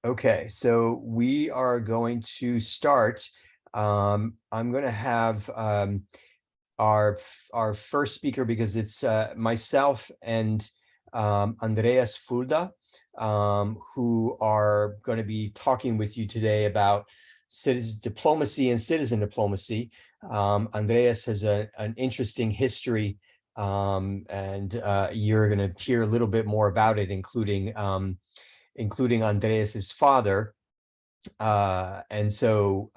Okay, so we are going to start. I'm going to have our first speaker, because it's myself and Andreas Fulda, who are going to be talking with you today about citizen diplomacy and citizen diplomacy. Andreas has an interesting history, and you're going to hear a little bit more about it, including Andreas's father. And so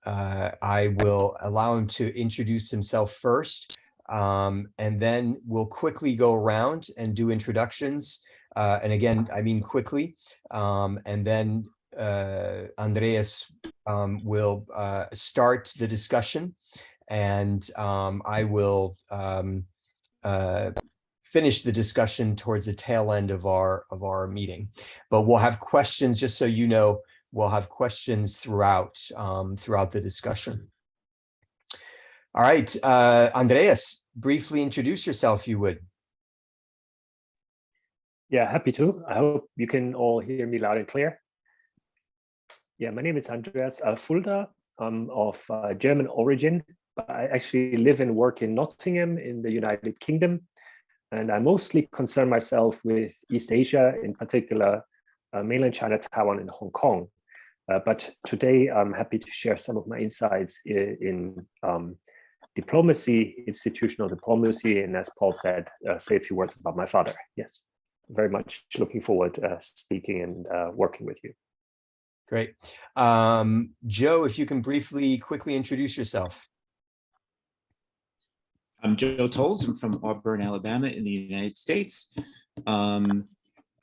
I will allow him to introduce himself first, and then we'll quickly go around and do introductions. And again, I mean quickly. And then Andreas will start the discussion, and I will finish the discussion towards the tail end of our meeting. But we'll have questions, just so you know, we'll have questions throughout the discussion. All right, Andreas, briefly introduce yourself, if you would. Yeah, happy to. I hope you can all hear me loud and clear. Yeah, my name is Andreas Fulda. I'm of German origin, but I actually live and work in Nottingham in the United Kingdom. And I mostly concern myself with East Asia, in particular, mainland China, Taiwan, and Hong Kong. But today, I'm happy to share some of my insights in diplomacy, institutional diplomacy, and as Paul said, say a few words about my father. Yes, very much looking forward to speaking and working with you. Great. Joe, if you can quickly introduce yourself. I'm Joe Tolson from Auburn, Alabama in the United States. I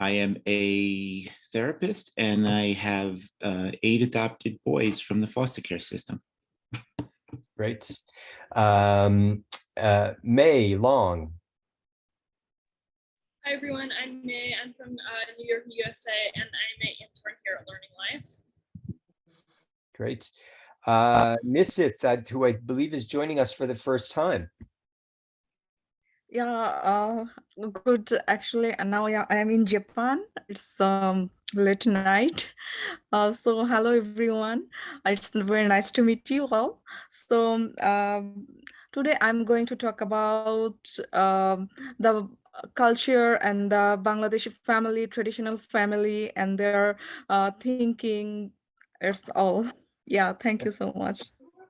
am a therapist, and I have 8 adopted boys from the foster care system. Great. May Long. Hi, everyone. I'm May. I'm from New York, USA, and I'm an intern here at Learning Life. Great. Nisith, who I believe is joining us for the first time. Yeah, good actually. And now I am in Japan. It's late night. So hello everyone. It's very nice to meet you all. So today I'm going to talk about the culture and the Bangladeshi family, traditional family, and their thinking. It's all. Yeah, thank you so much.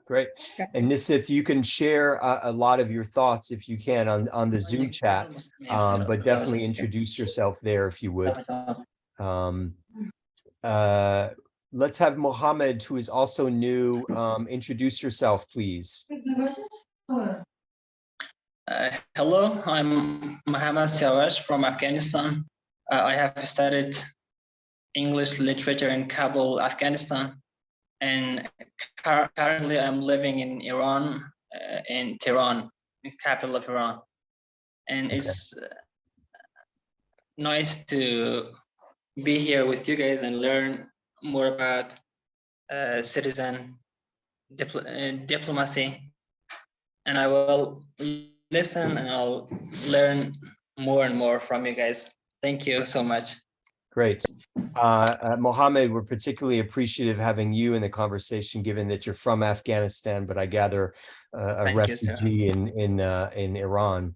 Great. And Nisith, you can share a lot of your thoughts, if you can, on the Zoom chat, but definitely introduce yourself there if you would. Let's have Mohammed, who is also new, introduce yourself, please. Hello, I'm Mohammed Siawash from Afghanistan. I have studied English literature in Kabul, Afghanistan. And currently I'm living in Iran, in Tehran, the capital of Iran. And okay. It's nice to be here with you guys and learn more about citizen diplomacy. And I will listen and I'll learn more and more from you guys. Thank you so much. Great. Mohammed, we're particularly appreciative having you in the conversation, given that you're from Afghanistan, but I gather a refugee in Iran.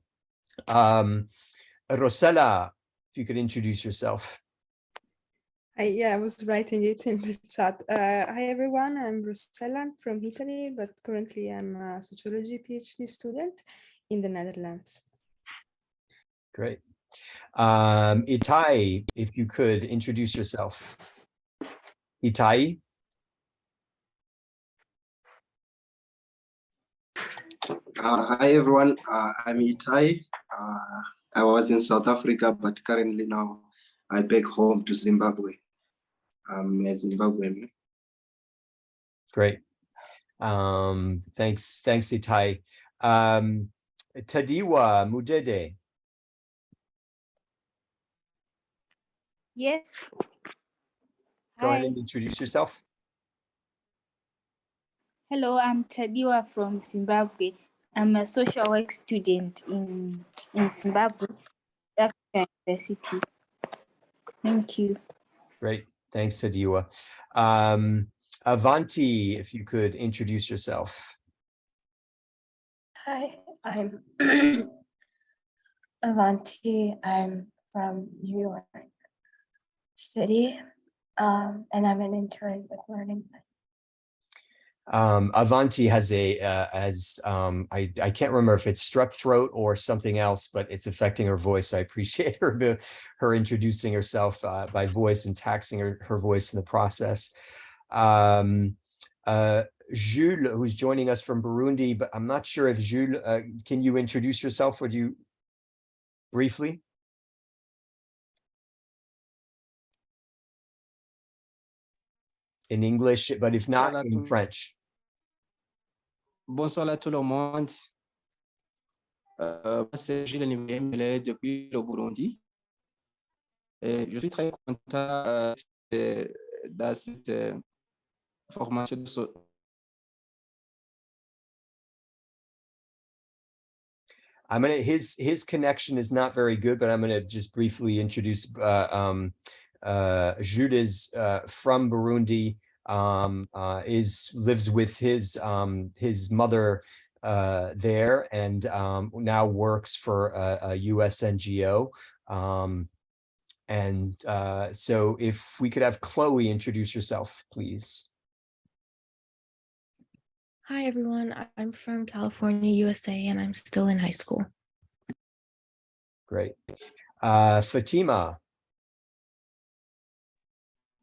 Rosella, if you could introduce yourself. Yeah, I was writing it in the chat. Hi everyone, I'm Rosella from Italy, but currently I'm a sociology PhD student in the Netherlands. Great. Itai, if you could introduce yourself. Itai. Hi everyone, I'm Itai. I was in South Africa, but currently now I'm back home to Zimbabwe. I'm a Zimbabwean. Great. Thanks, Itai. Tadiwa Mudede. Yes. Go ahead and introduce yourself. Hello, I'm Tadiwa from Zimbabwe. I'm a social work student in Zimbabwe, African University. Thank you. Great. Thanks, Hadiwa. Avanti, if you could introduce yourself. Hi, I'm Avanti. I'm from New York City, and I'm an intern with Learning. Avanti has I can't remember if it's strep throat or something else, but it's affecting her voice. I appreciate her introducing herself by voice and taxing her voice in the process. Jules, who's joining us from Burundi, but I'm not sure if Jules, can you introduce yourself? Would you briefly? In English, but if not, in French. Bonsoir à tout le monde. C'est Gilles Nimele depuis le Burundi. Et je suis très content dans cette formation. I'm gonna his connection is not very good, but I'm gonna just briefly introduce Jules is from Burundi, lives with his mother there, and now works for a US NGO. So if we could have Chloe introduce yourself, please. Hi, everyone. I'm from California, USA, and I'm still in high school. Great. Fatima.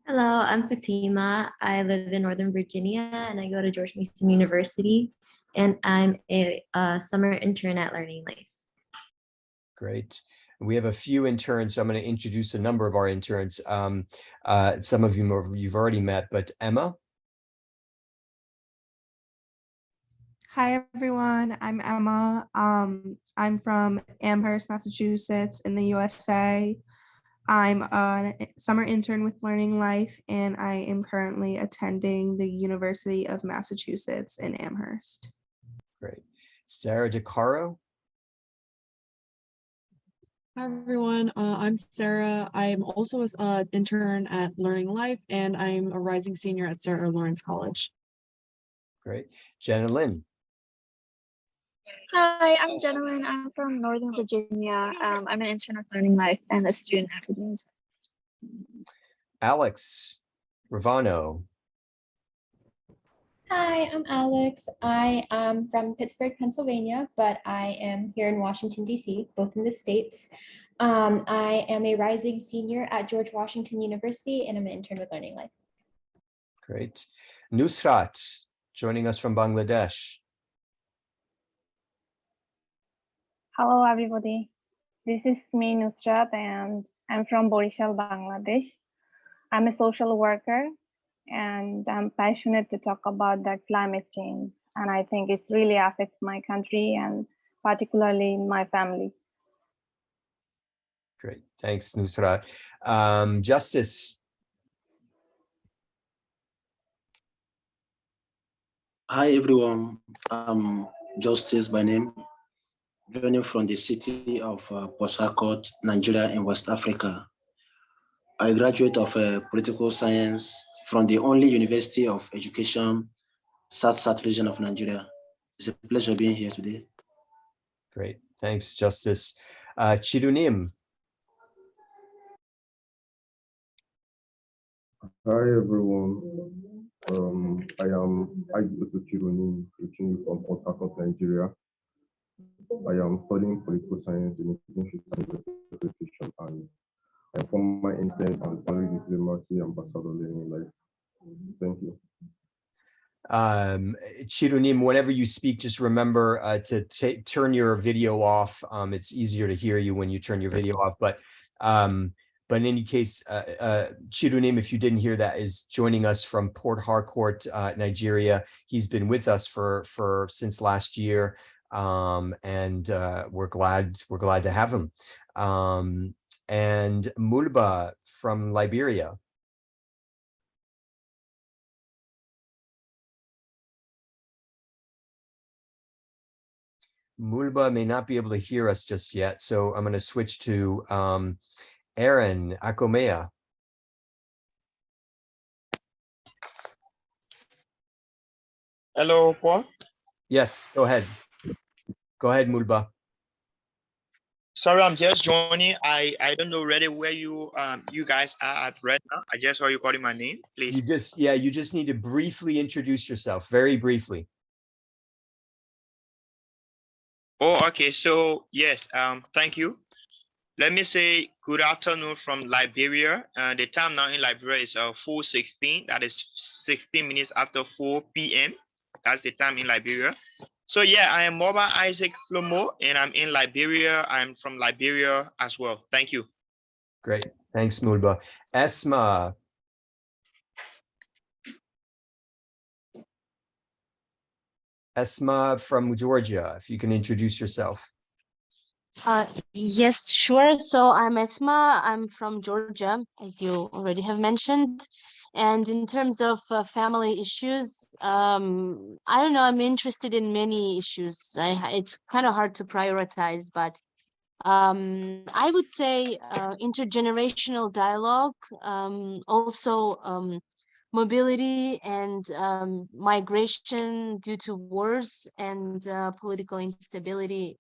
Hello, I'm Fatima. I live in Northern Virginia and I go to George Mason University, and I'm a summer intern at Learning Life. Great. We have a few interns, so I'm going to introduce a number of our interns. Some of you you've already met, but Emma. Hi, everyone. I'm Emma. I'm from Amherst, Massachusetts in the USA. I'm a summer intern with Learning Life, and I am currently attending the University of Massachusetts in Amherst. Great. Sarah DeCaro. Hi, everyone. I'm Sarah. I'm also an intern at Learning Life, and I'm a rising senior at Sarah Lawrence College. Great. Jenna Lynn. Hi, I'm Jenna Lynn. I'm from Northern Virginia. I'm an intern at Learning Life and a student at Virginia. Alex Ravano. Hi, I'm Alex. I am from Pittsburgh, Pennsylvania, but I am here in Washington, D.C., both in the States. I am a rising senior at George Washington University, and I'm an intern with Learning Life. Great. Nusrat, joining us from Bangladesh. Hello, everybody. This is me, Nusrat, and I'm from Borishal, Bangladesh. I'm a social worker, and I'm passionate to talk about the climate change. And I think it's really affects my country and particularly my family. Great. Thanks, Nusrat. Justice. Hi, everyone. I'm Justice by name, joining from the city of Port Harcourt, Nigeria in West Africa. I graduate of political science from the only University of Education, South region of Nigeria. It's a pleasure being here today. Great. Thanks, Justice. Chirunim. Hi, everyone. I am Chirunim, reaching you from Port Harcourt, Nigeria. I am studying political science in Democratization, and I am former intern and Family Diplomacy Ambassador Learning Life. Thank you. Chirunim, whenever you speak, just remember to turn your video off. It's easier to hear you when you turn your video off. But in any case, Chirunim, if you didn't hear that, is joining us from Port Harcourt, Nigeria. He's been with us for since last year, and we're glad to have him. And Mulba from Liberia. Mulba may not be able to hear us just yet, so I'm going to switch to Aaron Akomea. Hello, Paul. Yes, go ahead. Go ahead, Mulba. Sorry, I'm just joining. I don't know really where you guys are at right now. I just saw you calling my name, please. You just need to briefly introduce yourself, very briefly. Oh, okay. So yes, thank you. Let me say good afternoon from Liberia. The time now in Liberia is 4:16. That is 16 minutes after 4 p.m. That's the time in Liberia. So yeah, I am Moba Isaac Flomo, and I'm in Liberia. I'm from Liberia as well. Thank you. Great. Thanks, Mulba. Esma. Esma from Georgia, if you can introduce yourself. Yes, sure. So I'm Esma. I'm from Georgia, as you already have mentioned. And in terms of family issues, I don't know, I'm interested in many issues. It's kind of hard to prioritize, but I would say intergenerational dialogue, also mobility and migration due to wars and political instability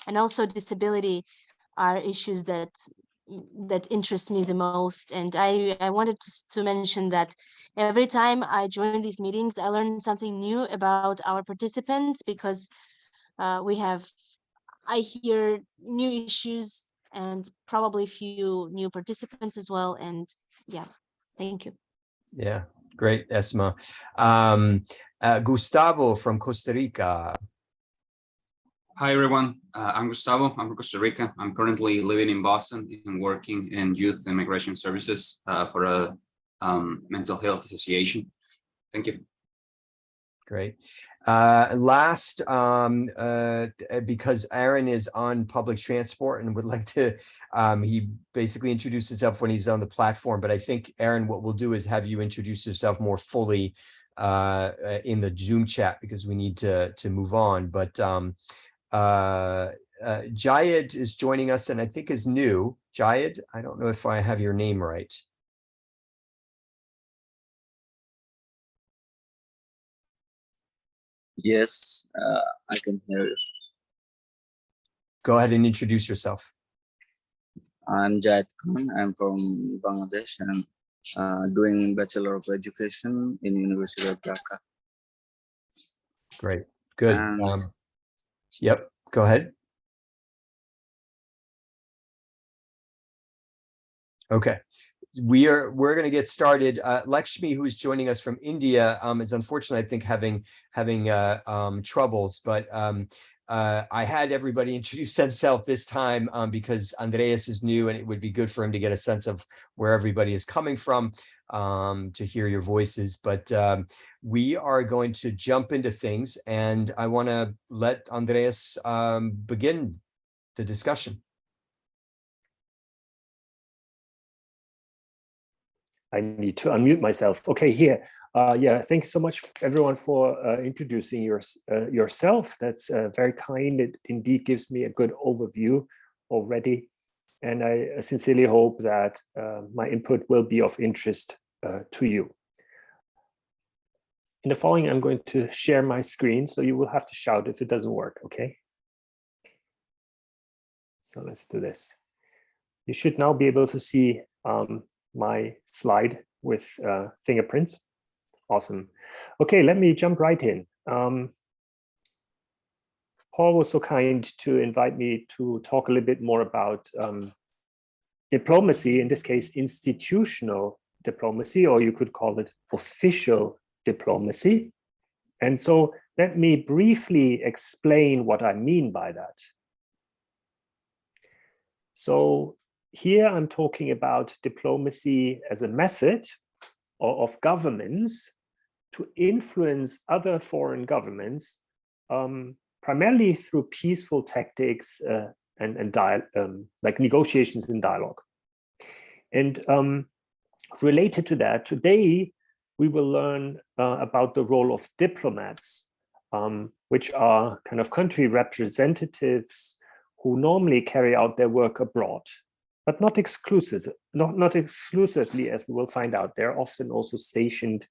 and also disability are issues that interest me the most. And I wanted to mention that every time I join these meetings, I learn something new about our participants because I hear new issues and probably few new participants as well. And yeah, thank you. Yeah, great, Esma. Gustavo from Costa Rica. Hi, everyone. I'm Gustavo. I'm from Costa Rica. I'm currently living in Boston and working in youth and migration services for a mental health association. Thank you. Great. Last, because Aaron is on public transport and would like to, he basically introduced himself when he's on the platform, but I think, Aaron, what we'll do is have you introduce yourself more fully in the Zoom chat because we need to move on. But Jayed is joining us and I think is new. Jayed, I don't know if I have your name right. Yes, I can hear you. Go ahead and introduce yourself. I'm Jayed Khan. I'm from Bangladesh and I'm doing Bachelor of Education in University of Dhaka. Great, good. Yep, go ahead. Okay. We're going to get started. Lakshmi, who is joining us from India, is unfortunately, I think, having troubles. But I had everybody introduce themselves this time because Andreas is new, and it would be good for him to get a sense of where everybody is coming from to hear your voices. But we are going to jump into things, and I want to let Andreas begin the discussion. I need to unmute myself. Okay, here. Yeah, thanks so much, everyone, for introducing yourself. That's very kind. It indeed gives me a good overview already. And I sincerely hope that my input will be of interest to you. In the following, I'm going to share my screen, so you will have to shout if it doesn't work, okay? So let's do this. You should now be able to see my slide with fingerprints. Awesome. Okay, let me jump right in. Paul was so kind to invite me to talk a little bit more about diplomacy, in this case, institutional diplomacy, or you could call it official diplomacy. And so let me briefly explain what I mean by that. So here I'm talking about diplomacy as a method of governments to influence other foreign governments, primarily through peaceful tactics and like negotiations and dialogue. And related to that, today we will learn about the role of diplomats, which are kind of country representatives who normally carry out their work abroad, but not exclusively, as we will find out. They're often also stationed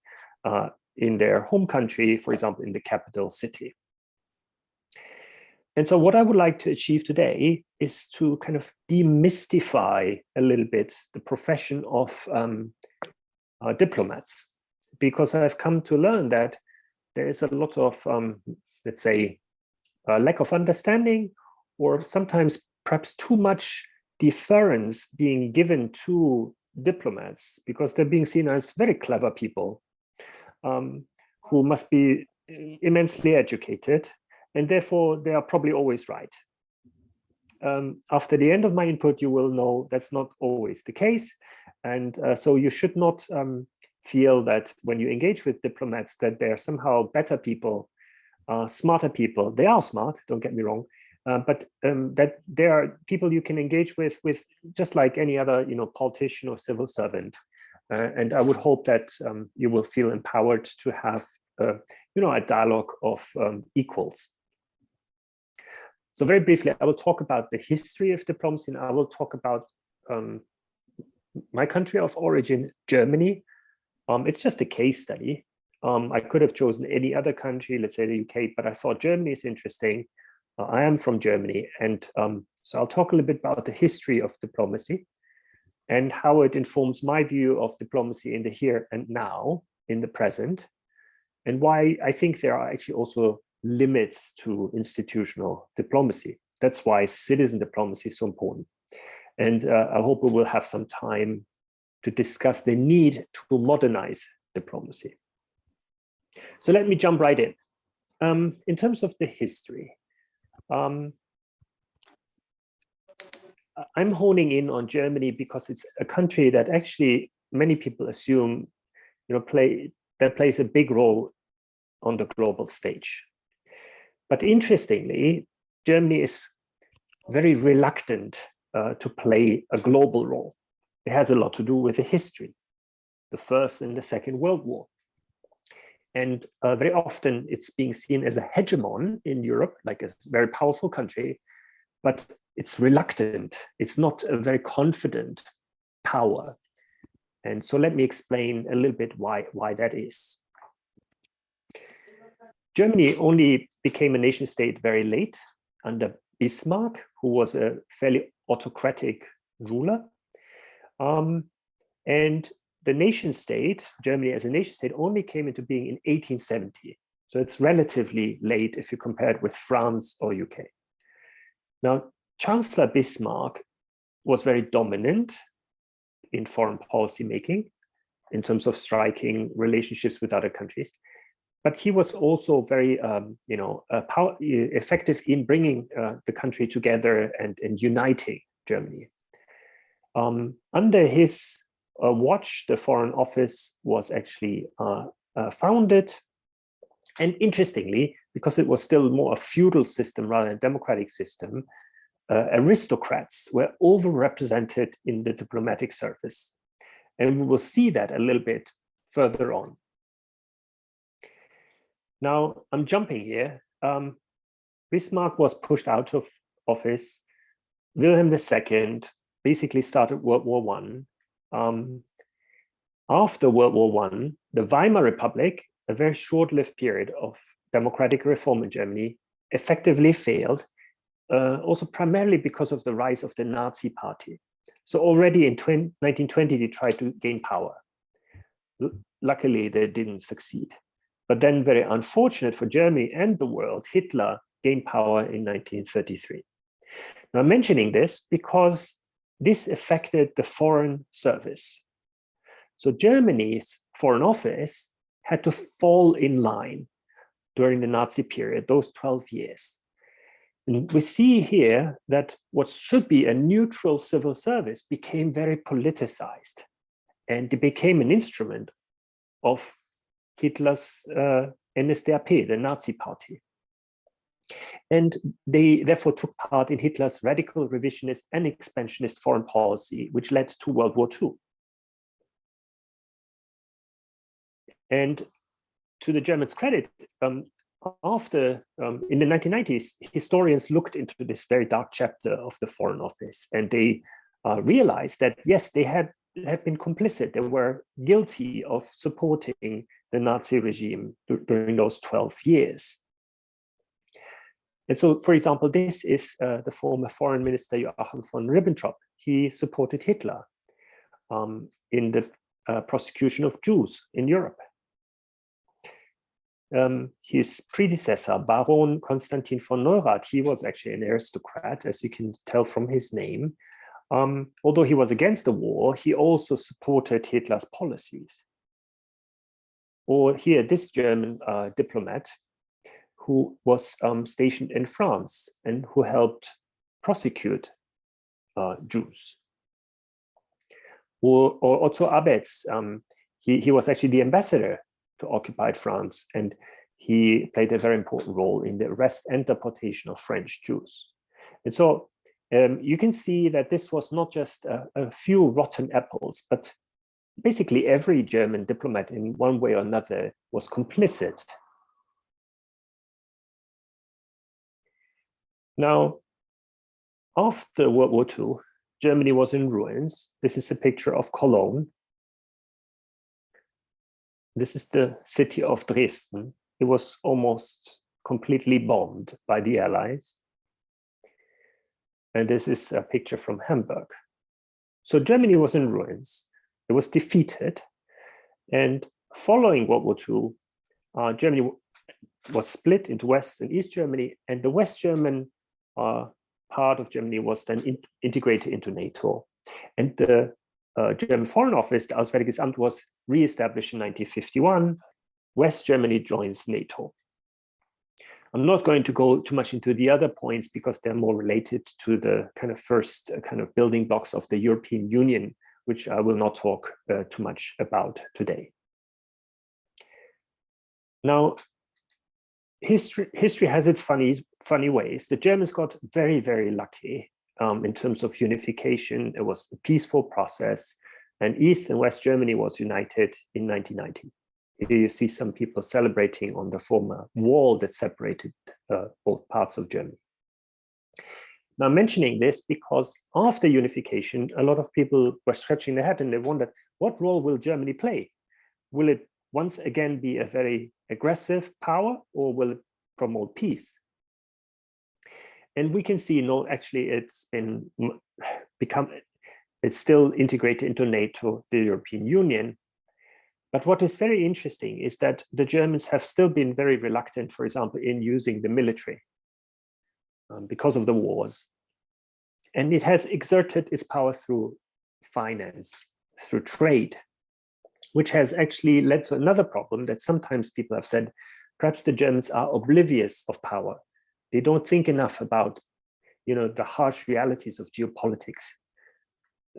in their home country, for example, in the capital city. And so what I would like to achieve today is to kind of demystify a little bit the profession of diplomats, because I've come to learn that there is a lot of, let's say, lack of understanding, or sometimes perhaps too much deference being given to diplomats, because they're being seen as very clever people who must be immensely educated, and therefore they are probably always right. After the end of my input, you will know that's not always the case. And so you should not feel that when you engage with diplomats that they're somehow better people, smarter people. They are smart, don't get me wrong, but that they are people you can engage with just like any other, politician or civil servant. And I would hope that you will feel empowered to have, a dialogue of equals. So very briefly, I will talk about the history of diplomacy, and I will talk about my country of origin, Germany. It's just a case study. I could have chosen any other country, let's say the UK, but I thought Germany is interesting. I am from Germany, and so I'll talk a little bit about the history of diplomacy and how it informs my view of diplomacy in the here and now, in the present, and why I think there are actually also limits to institutional diplomacy. That's why citizen diplomacy is so important. And I hope we will have some time to discuss the need to modernize diplomacy. So let me jump right in. In terms of the history, I'm honing in on Germany because it's a country that actually many people assume, plays a big role on the global stage. But interestingly, Germany is very reluctant to play a global role. It has a lot to do with the history, the First and the Second World War. And very often it's being seen as a hegemon in Europe, like a very powerful country, but it's reluctant. It's not a very confident power. And so let me explain a little bit why that is. Germany only became a nation state very late under Bismarck, who was a fairly autocratic ruler. And the nation state, Germany as a nation state, only came into being in 1870. So it's relatively late if you compare it with France or UK. Now, Chancellor Bismarck was very dominant in foreign policy making in terms of striking relationships with other countries. But he was also very, effective in bringing the country together and uniting Germany. Under his watch, the Foreign Office was actually founded. And interestingly, because it was still more a feudal system rather than a democratic system, aristocrats were overrepresented in the diplomatic service. And we will see that a little bit further on. Now, I'm jumping here. Bismarck was pushed out of office. Wilhelm II basically started World War I. After World War I, the Weimar Republic, a very short-lived period of democratic reform in Germany, effectively failed, also primarily because of the rise of the Nazi Party. So already in 1920, they tried to gain power. Luckily, they didn't succeed. But then, very unfortunate for Germany and the world, Hitler gained power in 1933. Now, I'm mentioning this because this affected the foreign service. So Germany's foreign office had to fall in line during the Nazi period, those 12 years. And we see here that what should be a neutral civil service became very politicized, and it became an instrument of Hitler's NSDAP, the Nazi Party. And they therefore took part in Hitler's radical revisionist and expansionist foreign policy, which led to World War II. And to the Germans' credit, in the 1990s, historians looked into this very dark chapter of the Foreign Office, and they realized that, yes, they had been complicit. They were guilty of supporting the Nazi regime during those 12 years. And so, for example, this is the former foreign minister Joachim von Ribbentrop. He supported Hitler in the prosecution of Jews in Europe. His predecessor, Baron Konstantin von Neurath, he was actually an aristocrat, as you can tell from his name. Although he was against the war, he also supported Hitler's policies. Or here, this German diplomat who was stationed in France and who helped prosecute Jews. Or Otto Abetz, he was actually the ambassador to occupied France, and he played a very important role in the arrest and deportation of French Jews. And so you can see that this was not just a few rotten apples, but basically every German diplomat in one way or another was complicit. Now, after World War II, Germany was in ruins. This is a picture of Cologne. This is the city of Dresden. It was almost completely bombed by the Allies. And this is a picture from Hamburg. So Germany was in ruins. It was defeated. And following World War II, Germany was split into West and East Germany, and the West German part of Germany was then integrated into NATO. And the German Foreign Office, the Auswärtiges Amt, was re-established in 1951. West Germany joins NATO. I'm not going to go too much into the other points because they're more related to the kind of first kind of building blocks of the European Union, which I will not talk too much about today. Now, history has its funny ways. The Germans got very, very lucky in terms of unification. It was a peaceful process, and East and West Germany was united in 1990. Here you see some people celebrating on the former wall that separated both parts of Germany. Now, I'm mentioning this because after unification, a lot of people were scratching their head and they wondered, what role will Germany play? Will it once again be a very aggressive power, or will it promote peace? And we can see, no, actually it's still integrated into NATO, the European Union. But what is very interesting is that the Germans have still been very reluctant, for example, in using the military because of the wars. And it has exerted its power through finance, through trade, which has actually led to another problem that sometimes people have said, perhaps the Germans are oblivious of power. They don't think enough about, the harsh realities of geopolitics.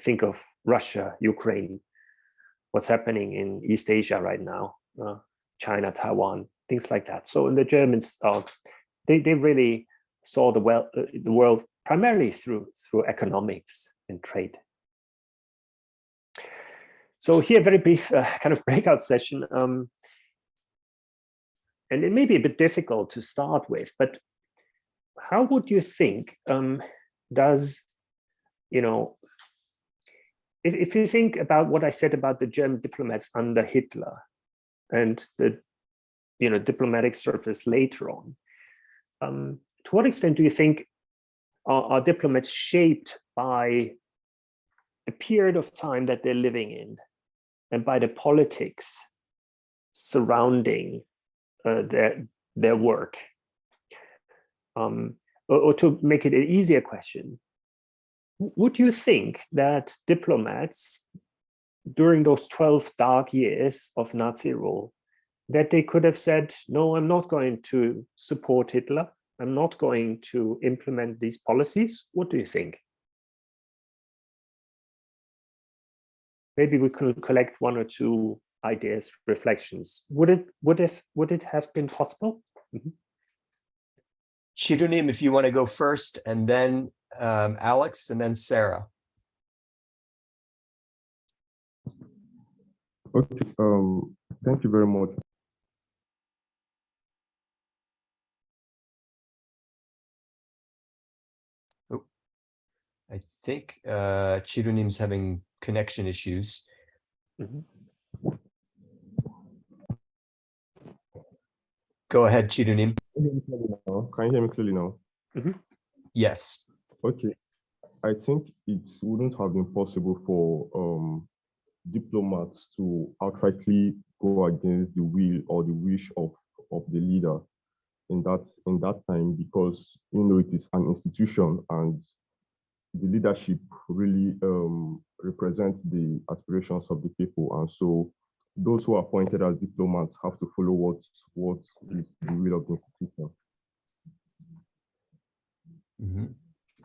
Think of Russia, Ukraine, what's happening in East Asia right now, China, Taiwan, things like that. So the Germans, they really saw the world primarily through economics and trade. So here, very brief kind of breakout session. And it may be a bit difficult to start with, but how would you think if you think about what I said about the German diplomats under Hitler and the diplomatic service later on, to what extent do you think are diplomats shaped by the period of time that they're living in and by the politics surrounding their work? Or to make it an easier question, would you think that diplomats during those 12 dark years of Nazi rule, that they could have said, no, I'm not going to support Hitler, I'm not going to implement these policies? What do you think? Maybe we can collect one or two ideas, reflections. Would it have been possible? Mm-hmm. Chirunim, if you want to go first, and then Alex, and then Sarah. Okay, thank you very much. Oh, I think Chirunim's having connection issues. Mm-hmm. Go ahead, Chirunim. Can you hear me now? Can you hear me clearly now? Yes. Okay. I think it wouldn't have been possible for diplomats to outrightly go against the will or the wish of the leader in that time, because it is an institution and the leadership really represents the aspirations of the people, and so those who are appointed as diplomats have to follow what is the will of the institution.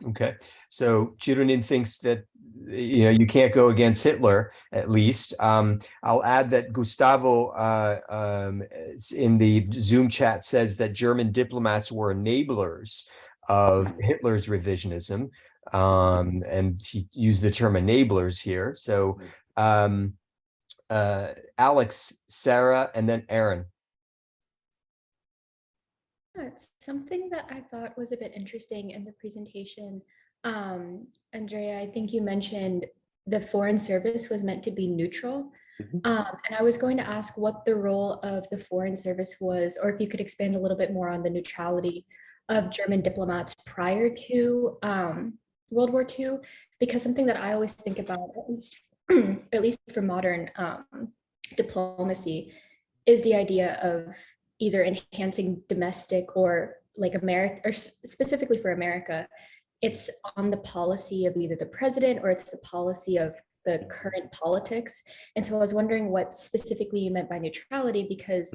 Okay, so Chirunin thinks that you can't go against Hitler, at least. I'll add that Gustavo in the Zoom chat says that German diplomats were enablers of Hitler's revisionism, and he used the term enablers here. So Alex, Sarah, and then Aaron. It's something that I thought was a bit interesting in the presentation. Andrea, I think you mentioned the Foreign Service was meant to be neutral. And I was going to ask what the role of the Foreign Service was, or if you could expand a little bit more on the neutrality of German diplomats prior to World War II, because something that I always think about, at least for modern diplomacy, is the idea of either enhancing domestic or like America, or specifically for America, it's on the policy of either the president or it's the policy of the current politics. And so I was wondering what specifically you meant by neutrality, because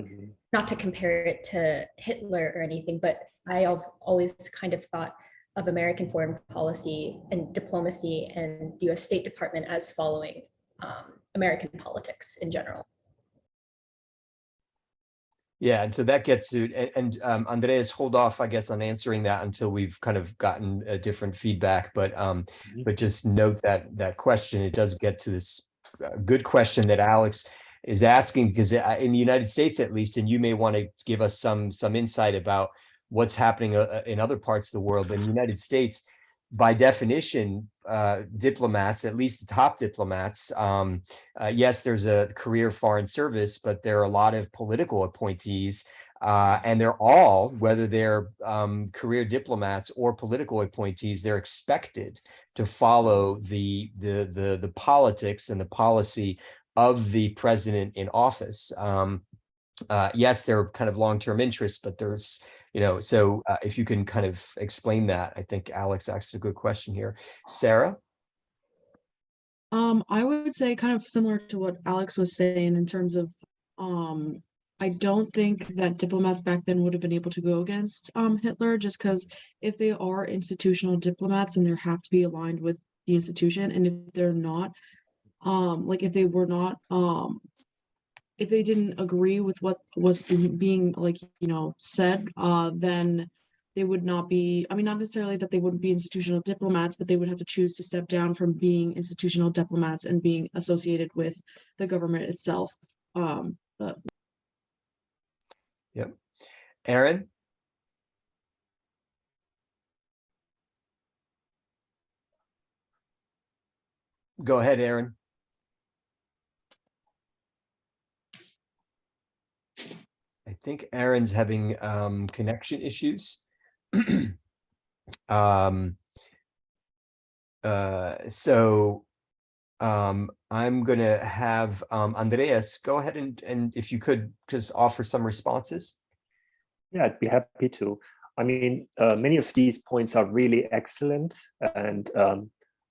not to compare it to Hitler or anything, but I have always kind of thought of American foreign policy and diplomacy and the US State Department as following American politics in general. Yeah, and so that gets to, and Andreas, hold off, I guess, on answering that until we've kind of gotten a different feedback. But just note that question. It does get to this good question that Alex is asking, because in the United States, at least, and you may want to give us some insight about what's happening in other parts of the world. But in the United States, by definition, diplomats, at least the top diplomats, yes, there's a career foreign service, but there are a lot of political appointees, and they're all, whether they're career diplomats or political appointees, they're expected to follow the politics and the policy of the president in office. Yes, there are kind of long-term interests, but there's, so if you can kind of explain that, I think Alex asked a good question here. Sarah? I would say kind of similar to what Alex was saying in terms of, I don't think that diplomats back then would have been able to go against Hitler, just because if they are institutional diplomats and they have to be aligned with the institution, and if they're not, like if they were not, if they didn't agree with what was being said, then they would not be, I mean, not necessarily that they wouldn't be institutional diplomats, but they would have to choose to step down from being institutional diplomats and being associated with the government itself. Yep. Aaron? Go ahead, Aaron. I think Aaron's having connection issues. So I'm going to have Andreas go ahead and if you could just offer some responses. Yeah, I'd be happy to. I mean, many of these points are really excellent, and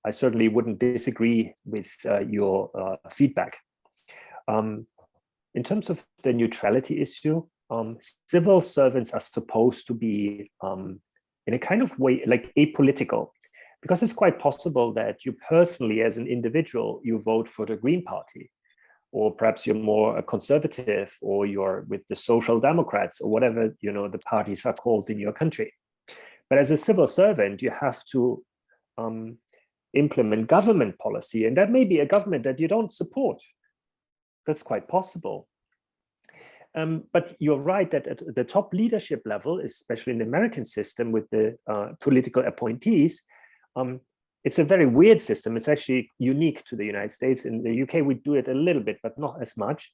I certainly wouldn't disagree with your feedback. In terms of the neutrality issue, civil servants are supposed to be in a kind of way like apolitical, because it's quite possible that you personally, as an individual, you vote for the Green Party, or perhaps you're more a conservative, or you're with the Social Democrats, or whatever the parties are called in your country. But as a civil servant, you have to implement government policy, and that may be a government that you don't support. That's quite possible. But you're right that at the top leadership level, especially in the American system with the political appointees, it's a very weird system. It's actually unique to the United States. In the UK, we do it a little bit, but not as much.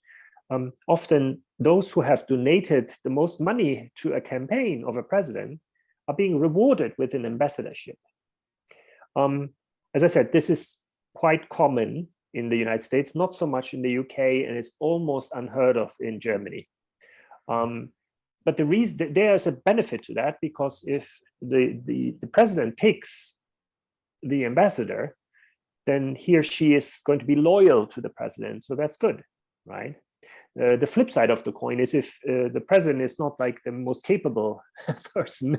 often those who have donated the most money to a campaign of a president are being rewarded with an ambassadorship. As I said, this is quite common in the United States, not so much in the UK, and it's almost unheard of in Germany. But the reason there's a benefit to that, because if the president picks the ambassador, then he or she is going to be loyal to the president. So that's good, right? The flip side of the coin is if the president is not like the most capable person,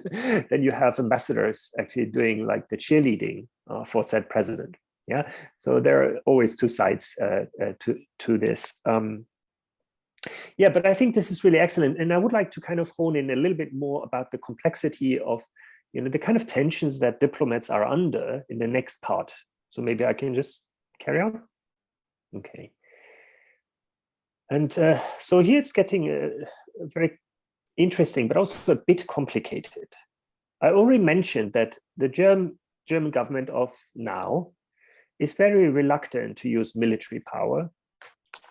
then you have ambassadors actually doing like the cheerleading for said president. Yeah, so there are always two sides to this. Yeah, but I think this is really excellent, and I would like to kind of hone in a little bit more about the complexity of, the kind of tensions that diplomats are under in the next part. So maybe I can just carry on. Okay. And so here it's getting very interesting, but also a bit complicated. I already mentioned that the German government of now is very reluctant to use military power.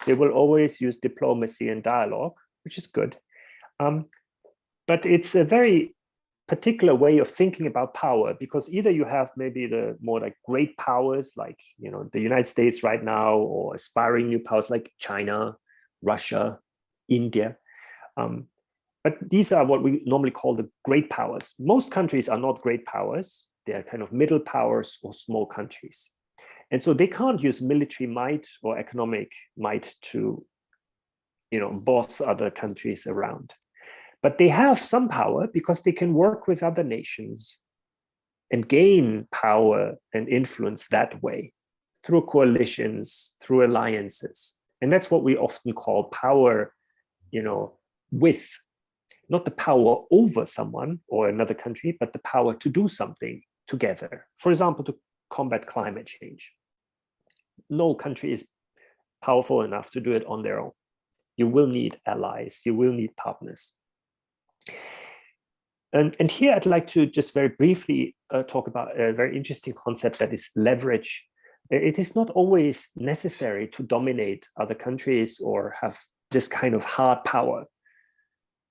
They will always use diplomacy and dialogue, which is good. But it's a very particular way of thinking about power, because either you have maybe the more like great powers, like the United States right now, or aspiring new powers like China, Russia, India. But these are what we normally call the great powers. Most countries are not great powers. They are kind of middle powers or small countries. And so they can't use military might or economic might to, boss other countries around. But they have some power because they can work with other nations and gain power and influence that way through coalitions, through alliances. And that's what we often call power, with, not the power over someone or another country, but the power to do something together. For example, to combat climate change. No country is powerful enough to do it on their own. You will need allies, you will need partners. And here I'd like to just very briefly talk about a very interesting concept that is leverage. It is not always necessary to dominate other countries or have this kind of hard power.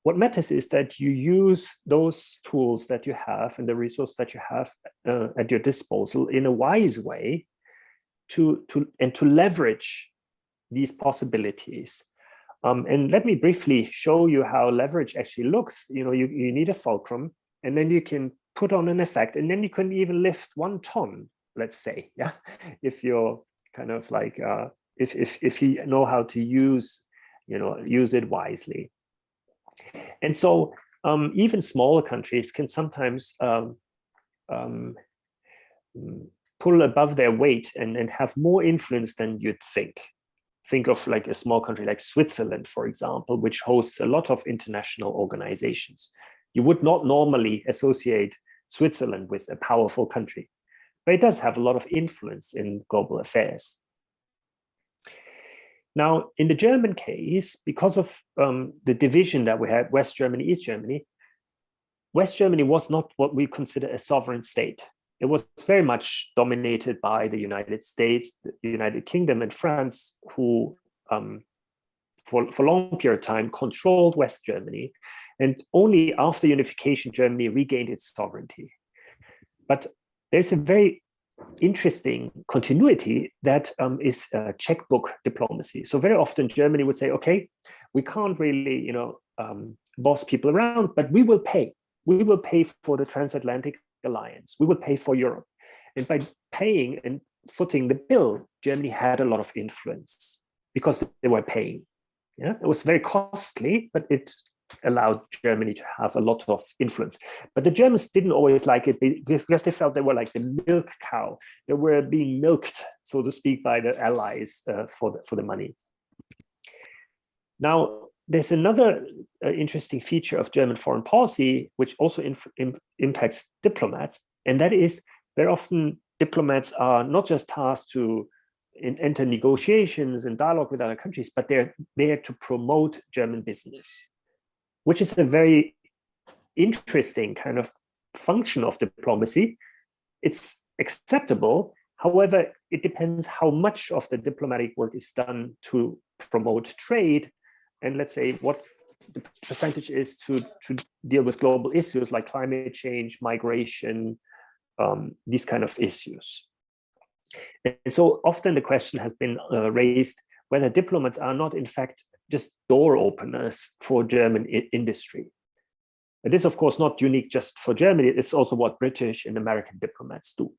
What matters is that you use those tools that you have and the resource that you have at your disposal in a wise way to leverage these possibilities. And let me briefly show you how leverage actually looks. You need a fulcrum, and then you can put on an effect, and then you can even lift 1 ton, let's say, yeah, if you're kind of like if you know how to use it wisely. And so even smaller countries can sometimes pull above their weight and have more influence than you'd think. Think of like a small country like Switzerland, for example, which hosts a lot of international organizations. You would not normally associate Switzerland with a powerful country, but it does have a lot of influence in global affairs. Now, in the German case, because of the division that we had, West Germany, East Germany, West Germany was not what we consider a sovereign state. It was very much dominated by the United States, the United Kingdom, and France, who for a long period of time controlled West Germany. And only after unification, Germany regained its sovereignty. But there's a very interesting continuity that is checkbook diplomacy. So very often Germany would say, okay, we can't really boss people around, but we will pay. We will pay for the transatlantic alliance. We will pay for Europe. And by paying and footing the bill, Germany had a lot of influence because they were paying. Yeah, it was very costly, but it allowed Germany to have a lot of influence. But the Germans didn't always like it because they felt they were like the milk cow. They were being milked, so to speak, by the allies for the money. Now, there's another interesting feature of German foreign policy, which also impacts diplomats, and that is very often diplomats are not just tasked to enter negotiations and dialogue with other countries, but they're there to promote German business, which is a very interesting kind of function of diplomacy. It's acceptable. However, it depends how much of the diplomatic work is done to promote trade and let's say what the percentage is to deal with global issues like climate change, migration, these kind of issues. And so often the question has been raised whether diplomats are not in fact just door openers for German industry. And this, of course, not unique just for Germany. It's also what British and American diplomats do.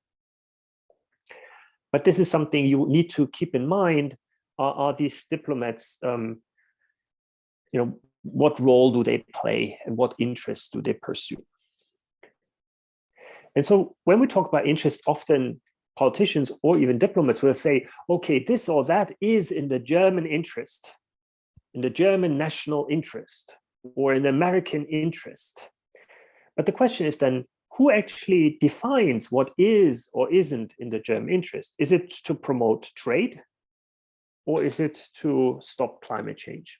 But this is something you need to keep in mind. Are these diplomats, what role do they play and what interests do they pursue? And so when we talk about interests, often politicians or even diplomats will say, okay, this or that is in the German interest, in the German national interest, or in the American interest. But the question is then, who actually defines what is or isn't in the German interest? Is it to promote trade, or is it to stop climate change?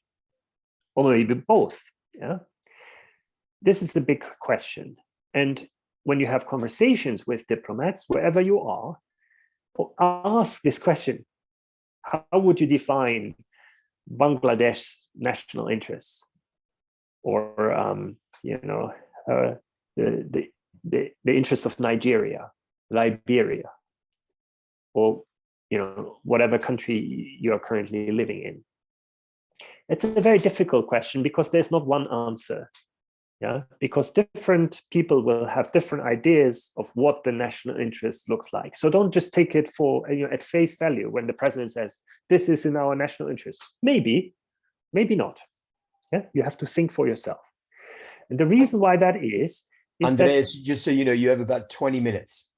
Or maybe both, yeah? This is the big question. And when you have conversations with diplomats, wherever you are, ask this question: how would you define Bangladesh's national interests, or the interests of Nigeria, Liberia, or whatever country you are currently living in? It's a very difficult question because there's not one answer. Yeah, because different people will have different ideas of what the national interest looks like. So don't just take it for at face value when the president says this is in our national interest. Maybe, maybe not. Yeah, you have to think for yourself. And the reason why that is Andreas, just so you know, you have about 20 minutes.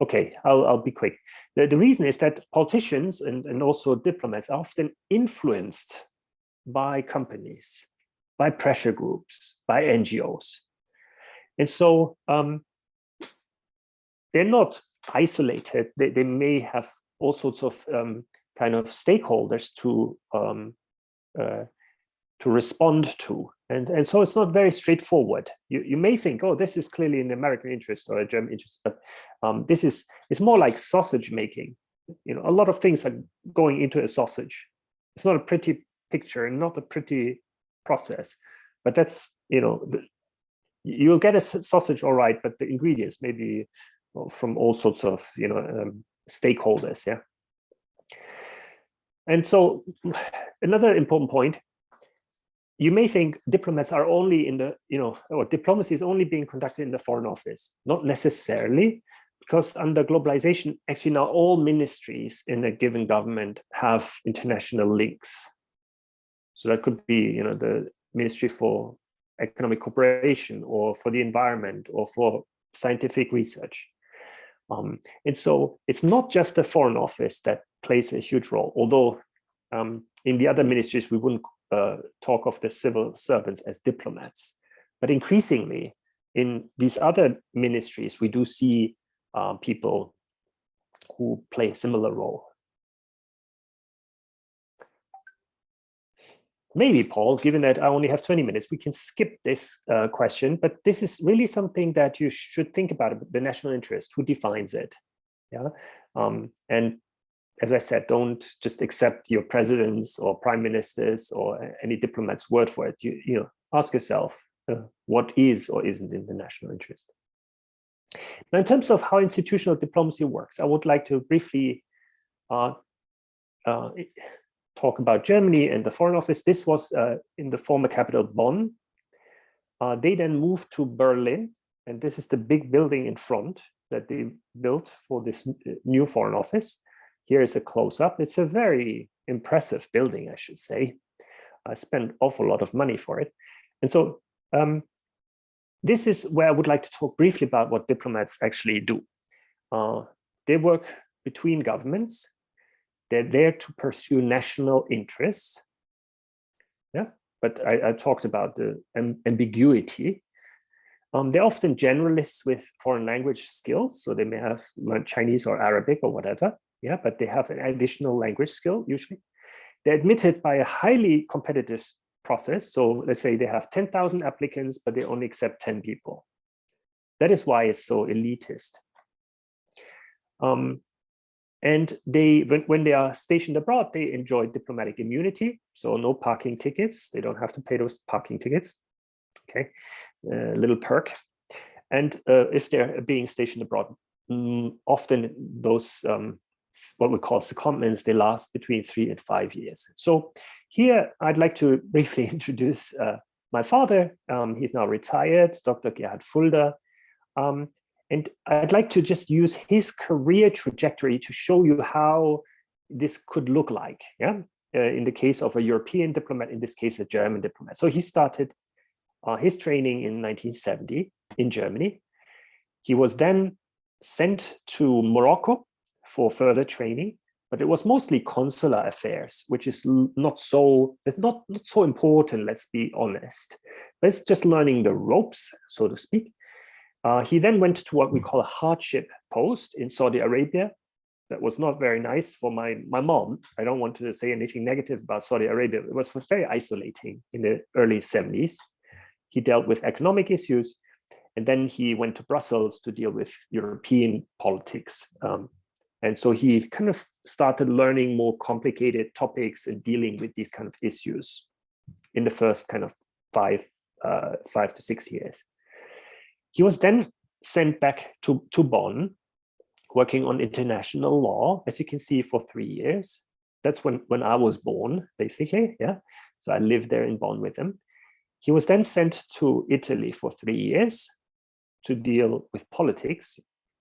Okay, I'll be quick. The reason is that politicians and also diplomats are often influenced by companies, by pressure groups, by NGOs. And so they're not isolated. They may have all sorts of kind of stakeholders to respond to. And so it's not very straightforward. You may think, oh, this is clearly in the American interest or a German interest, but it's more like sausage making. A lot of things are going into a sausage. It's not a pretty picture and not a pretty process, but that's you'll get a sausage all right, but the ingredients may be from all sorts of stakeholders. Yeah. And so another important point, you may think diplomats are only in the or diplomacy is only being conducted in the Foreign Office. Not necessarily, because under globalization, actually now all ministries in a given government have international links. So that could be, the Ministry for Economic Cooperation, or for the environment, or for scientific research. And so it's not just the Foreign Office that plays a huge role, although in the other ministries, we wouldn't talk of the civil servants as diplomats. But increasingly, in these other ministries, we do see people who play a similar role. Maybe, Paul, given that I only have 20 minutes, we can skip this question, but this is really something that you should think about, the national interest, who defines it. Yeah, and as I said, don't just accept your presidents or prime ministers or any diplomat's word for it. You ask yourself what is or isn't in the national interest. Now, in terms of how institutional diplomacy works, I would like to briefly talk about Germany and the Foreign Office. This was in the former capital Bonn. They then moved to Berlin, and this is the big building in front that they built for this new Foreign Office. Here is a close-up. It's a very impressive building, I should say. I spent an awful lot of money for it. And so this is where I would like to talk briefly about what diplomats actually do. They work between governments. They're there to pursue national interests. Yeah, but I talked about the ambiguity. They're often generalists with foreign language skills, so they may have learned Chinese or Arabic or whatever. Yeah, but they have an additional language skill usually. They're admitted by a highly competitive process. So let's say they have 10,000 applicants, but they only accept 10 people. That is why it's so elitist. And when they are stationed abroad, they enjoy diplomatic immunity. So no parking tickets. They don't have to pay those parking tickets. Okay, little perk. And if they're being stationed abroad, often those what we call secondments, they last between 3 and 5 years. So here I'd like to briefly introduce my father. He's now retired, Dr. Gerhard Fulda. And I'd like to just use his career trajectory to show you how this could look like, yeah? In the case of a European diplomat, in this case, a German diplomat. So he started his training in 1970 in Germany. He was then sent to Morocco for further training, but it was mostly consular affairs, which is not so important, let's be honest. But it's just learning the ropes, so to speak. He then went to what we call a hardship post in Saudi Arabia. That was not very nice for my mom. I don't want to say anything negative about Saudi Arabia. It was very isolating in the early 70s. He dealt with economic issues, and then he went to Brussels to deal with European politics. And so he kind of started learning more complicated topics and dealing with these kind of issues in the first kind of 5 to 6 years. He was then sent back to Bonn, working on international law, as you can see, for 3 years. That's when I was born, basically, yeah. So I lived there in Bonn with him. He was then sent to Italy for 3 years to deal with politics,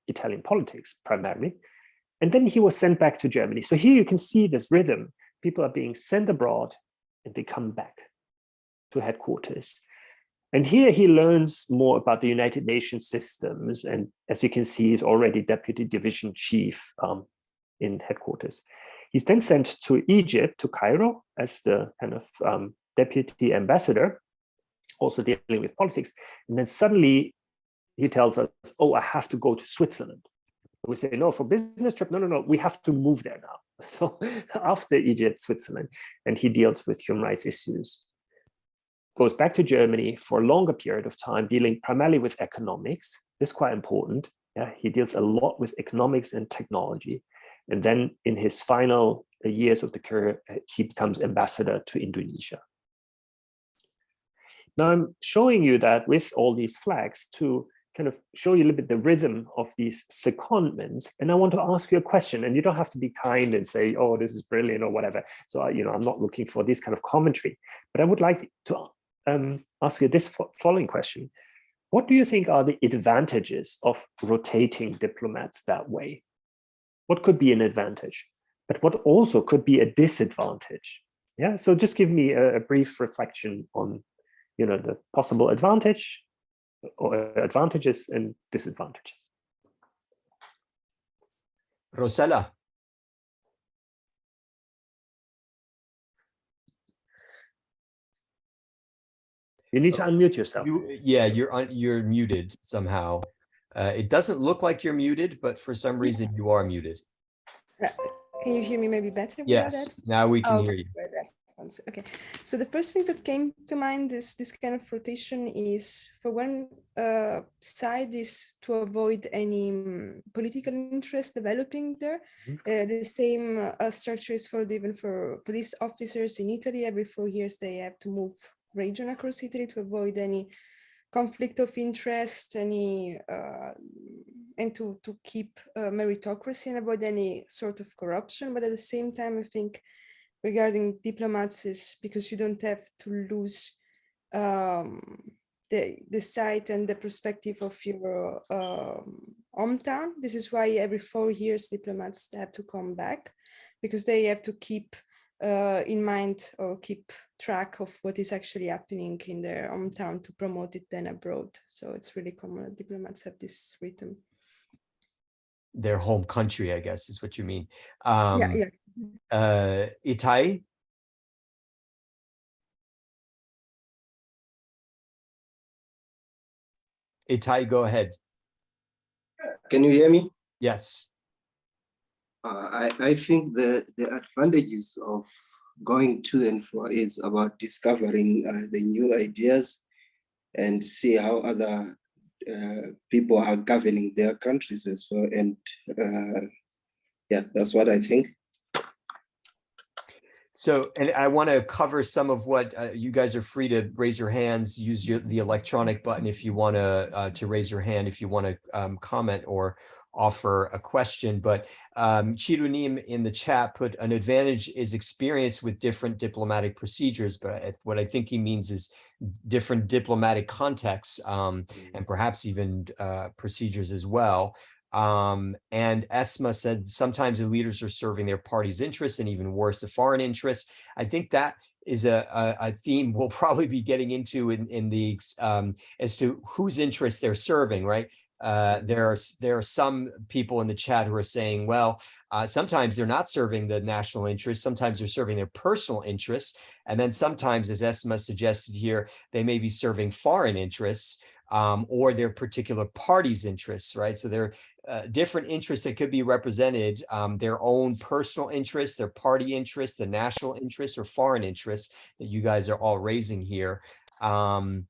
Italian politics primarily. And then he was sent back to Germany. So here you can see this rhythm. People are being sent abroad and they come back to headquarters. And here he learns more about the United Nations systems. And as you can see, he's already deputy division chief in headquarters. He's then sent to Egypt, to Cairo, as the kind of deputy ambassador, also dealing with politics. And then suddenly he tells us, oh, I have to go to Switzerland. We say, no, for business trip, no, we have to move there now. So after Egypt, Switzerland, and he deals with human rights issues. Goes back to Germany for a longer period of time, dealing primarily with economics. This is quite important. Yeah, he deals a lot with economics and technology. And then in his final years of the career, he becomes ambassador to Indonesia. Now I'm showing you that with all these flags to kind of show you a little bit the rhythm of these secondments. And I want to ask you a question, and you don't have to be kind and say, oh, this is brilliant or whatever. So, I'm not looking for this kind of commentary, but I would like to ask you this following question. What do you think are the advantages of rotating diplomats that way? What could be an advantage, but what also could be a disadvantage? Yeah, so just give me a brief reflection on, the possible advantage or advantages and disadvantages. Rosella. You need to unmute yourself. You're muted somehow. It doesn't look like you're muted, but for some reason you are muted. Can you hear me maybe better? Yes, now we can hear you. Okay, so the first thing that came to mind is this kind of rotation is, for one side, is to avoid any political interest developing there. The same structure is even for police officers in Italy. Every 4 years they have to move region across Italy to avoid any conflict of interest, and to keep meritocracy and avoid any sort of corruption. But at the same time, I think regarding diplomats is because you don't have to lose the sight and the perspective of your hometown. This is why every 4 years diplomats have to come back, because they have to keep in mind or keep track of what is actually happening in their hometown to promote it then abroad. So it's really common that diplomats have this rhythm. Their home country, I guess, is what you mean. Yeah. Itai? Itai, go ahead. Can you hear me? Yes. I think the advantages of going to and fro is about discovering the new ideas and see how other people are governing their countries as well, and yeah, that's what I think. So, and I want to cover some of what you guys are free to raise your hands, use the electronic button if you want to raise your hand, if you want to comment or offer a question. But Chirunim in the chat put an advantage is experience with different diplomatic procedures. But what I think he means is different diplomatic contexts and perhaps even procedures as well. And Esma said sometimes the leaders are serving their party's interests and even worse, the foreign interests. I think that is a theme we'll probably be getting into in the as to whose interests they're serving, right? There are some people in the chat who are saying, well, sometimes they're not serving the national interest, sometimes they're serving their personal interests, and then sometimes, as Esma suggested here, they may be serving foreign interests or their particular party's interests, right? So they're different interests that could be represented, their own personal interests, their party interests, the national interests, or foreign interests that you guys are all raising here. Another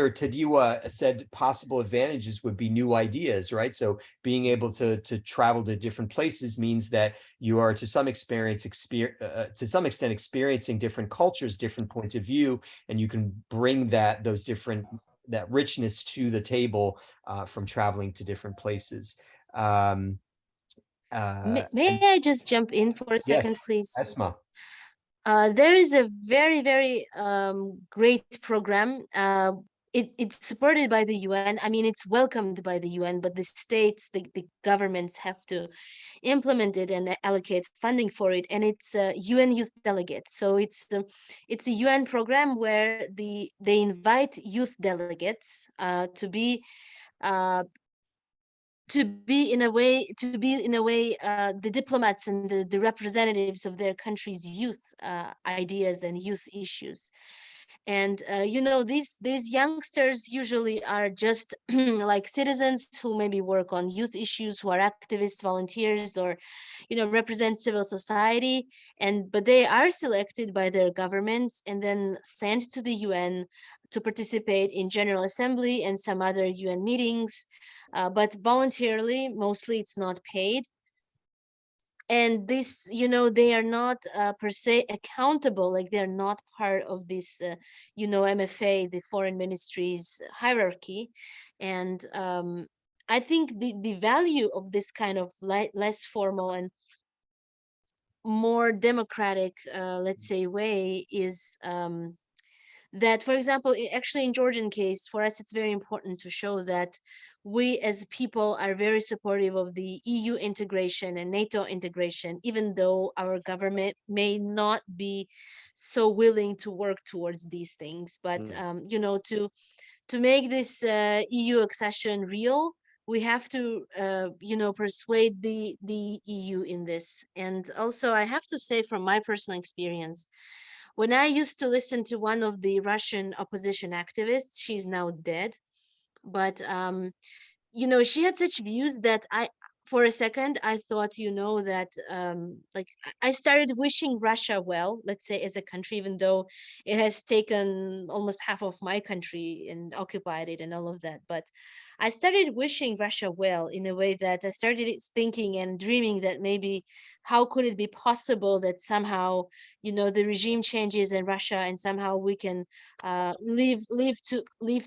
Tadiwa said possible advantages would be new ideas, right? So being able to travel to different places means that you are to some extent experiencing different cultures, different points of view, and you can bring that richness to the table from traveling to different places. May I just jump in for a second, please? Esma. There is a very, very great program. It's supported by the UN. I mean, it's welcomed by the UN, but the states, the governments have to implement it and allocate funding for it. And it's UN Youth Delegates. So it's a UN program where they invite youth delegates to be in a way the diplomats and the representatives of their country's youth ideas and youth issues. And these youngsters usually are just like citizens who maybe work on youth issues, who are activists, volunteers, or represent civil society, but they are selected by their governments and then sent to the UN to participate in General Assembly and some other UN meetings, but voluntarily. Mostly it's not paid. And this, they are not per se accountable, like they're not part of this, MFA, the foreign ministry's hierarchy. And I think the value of this kind of less formal and more democratic, let's say, way is that, for example, actually in Georgian case, for us, it's very important to show that we as people are very supportive of the EU integration and NATO integration, even though our government may not be so willing to work towards these things. But, to make this EU accession real, we have to, persuade the EU in this. And also, I have to say, from my personal experience, when I used to listen to one of the Russian opposition activists, she's now dead, but she had such views that for a second, I thought, that I started wishing Russia well, let's say, as a country, even though it has taken almost half of my country and occupied it and all of that. But I started wishing Russia well in a way that I started thinking and dreaming that maybe how could it be possible that somehow, the regime changes in Russia and somehow we can live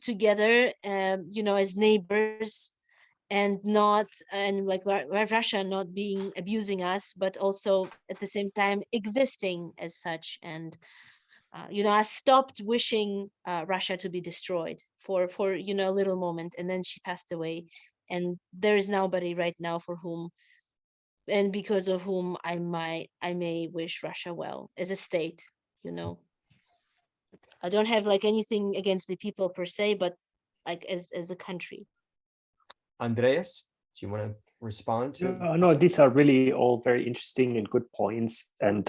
together, as neighbors, and like Russia not being abusing us, but also at the same time existing as such. And I stopped wishing Russia to be destroyed for a little moment, and then she passed away, and there is nobody right now for whom and because of whom I may wish Russia well as a state. I don't have like anything against the people per se, but like as a country. Andreas, do you want to respond to? No, these are really all very interesting and good points. And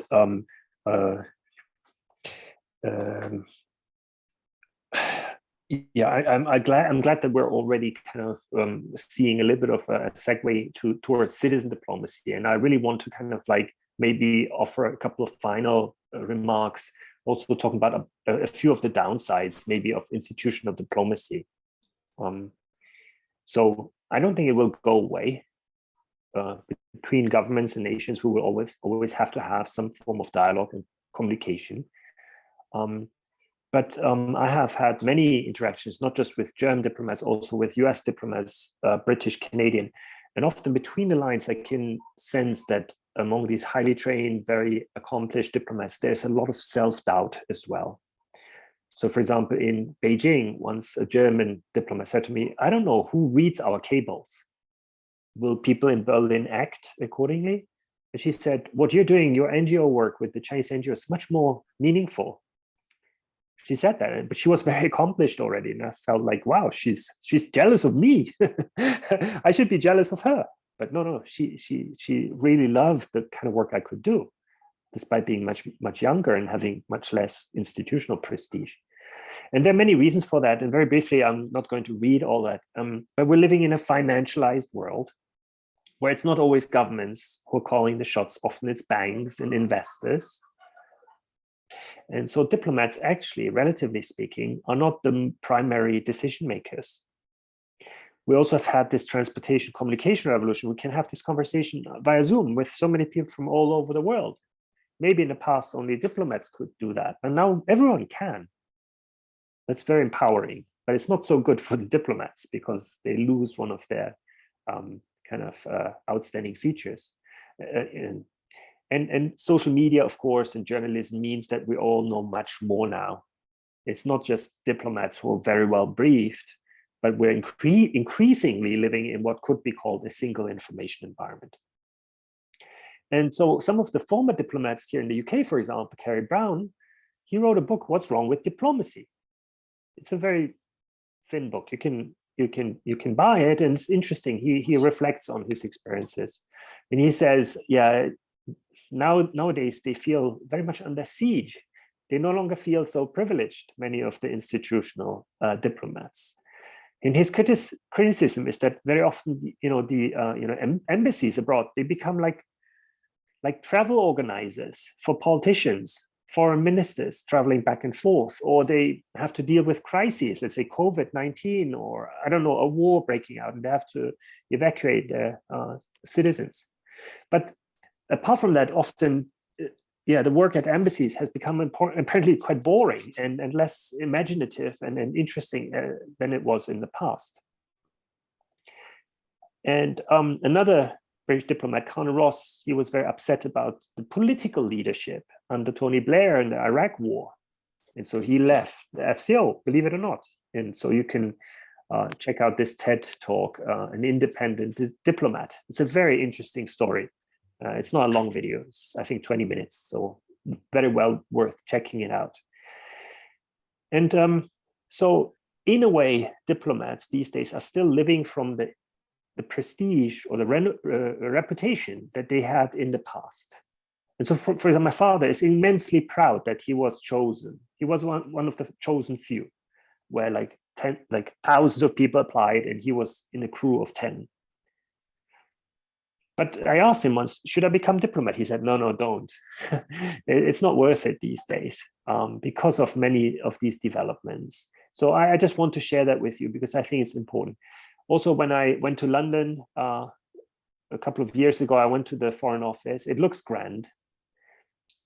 yeah, I'm glad that we're already kind of seeing a little bit of a segue towards citizen diplomacy. And I really want to kind of like maybe offer a couple of final remarks, also talking about a few of the downsides maybe of institutional diplomacy. So I don't think it will go away. Between governments and nations, we will always have to have some form of dialogue and communication. But I have had many interactions, not just with German diplomats, also with US diplomats, British, Canadian. And often between the lines, I can sense that among these highly trained, very accomplished diplomats, there's a lot of self-doubt as well. So for example, in Beijing, once a German diplomat said to me, I don't know who reads our cables. Will people in Berlin act accordingly? And she said, what you're doing, your NGO work with the Chinese NGO is much more meaningful. She said that, but she was very accomplished already. And I felt like, wow, she's jealous of me. I should be jealous of her. But no, she really loved the kind of work I could do, despite being much younger and having much less institutional prestige. And there are many reasons for that. And very briefly, I'm not going to read all that. But we're living in a financialized world where it's not always governments who are calling the shots. Often it's banks and investors. And so diplomats actually, relatively speaking, are not the primary decision makers. We also have had this transportation communication revolution. We can have this conversation via Zoom with so many people from all over the world. Maybe in the past, only diplomats could do that, but now everyone can. That's very empowering, but it's not so good for the diplomats because they lose one of their outstanding features. And social media, of course, and journalism means that we all know much more now. It's not just diplomats who are very well briefed, but we're increasingly living in what could be called a single information environment. And so some of the former diplomats here in the UK, for example, Kerry Brown, he wrote a book, What's Wrong with Diplomacy? It's a very thin book. You can buy it, and it's interesting. He reflects on his experiences. And he says, yeah, nowadays they feel very much under siege. They no longer feel so privileged, many of the institutional diplomats. And his criticism is that very often, embassies abroad, they become like travel organizers for politicians, foreign ministers traveling back and forth, or they have to deal with crises, let's say COVID-19, or I don't know, a war breaking out, and they have to evacuate their citizens. But apart from that, often, the work at embassies has become apparently quite boring and less imaginative and interesting than it was in the past. And another British diplomat, Conor Ross, he was very upset about the political leadership under Tony Blair in the Iraq war. And so he left the FCO, believe it or not. And so you can check out this TED talk, An Independent Diplomat. It's a very interesting story. It's not a long video, it's I think 20 minutes, so very well worth checking it out. And so in a way, diplomats these days are still living from the prestige or the reputation that they had in the past. And so for example, my father is immensely proud that he was chosen. He was one of the chosen few, where like thousands of people applied and he was in a crew of 10. But I asked him once, should I become diplomat? He said, no, don't. It's not worth it these days because of many of these developments. So I just want to share that with you because I think it's important. Also, when I went to London a couple of years ago, I went to the Foreign Office. It looks grand.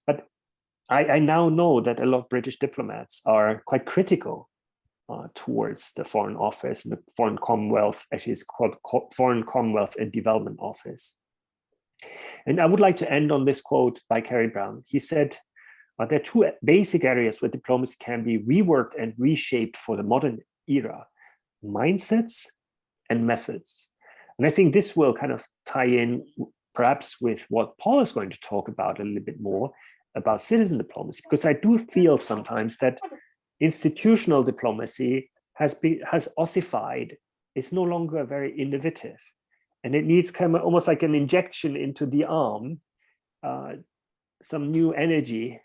But I now know that a lot of British diplomats are quite critical towards the Foreign Office and the Foreign Commonwealth. Actually, it's called Foreign Commonwealth and Development Office. And I would like to end on this quote by Kerry Brown. He said, there are two basic areas where diplomacy can be reworked and reshaped for the modern era: mindsets and methods. And I think this will kind of tie in perhaps with what Paul is going to talk about a little bit more about citizen diplomacy, because I do feel sometimes that institutional diplomacy has ossified. It's no longer very innovative, and it needs kind of almost like an injection into the arm, some new energy,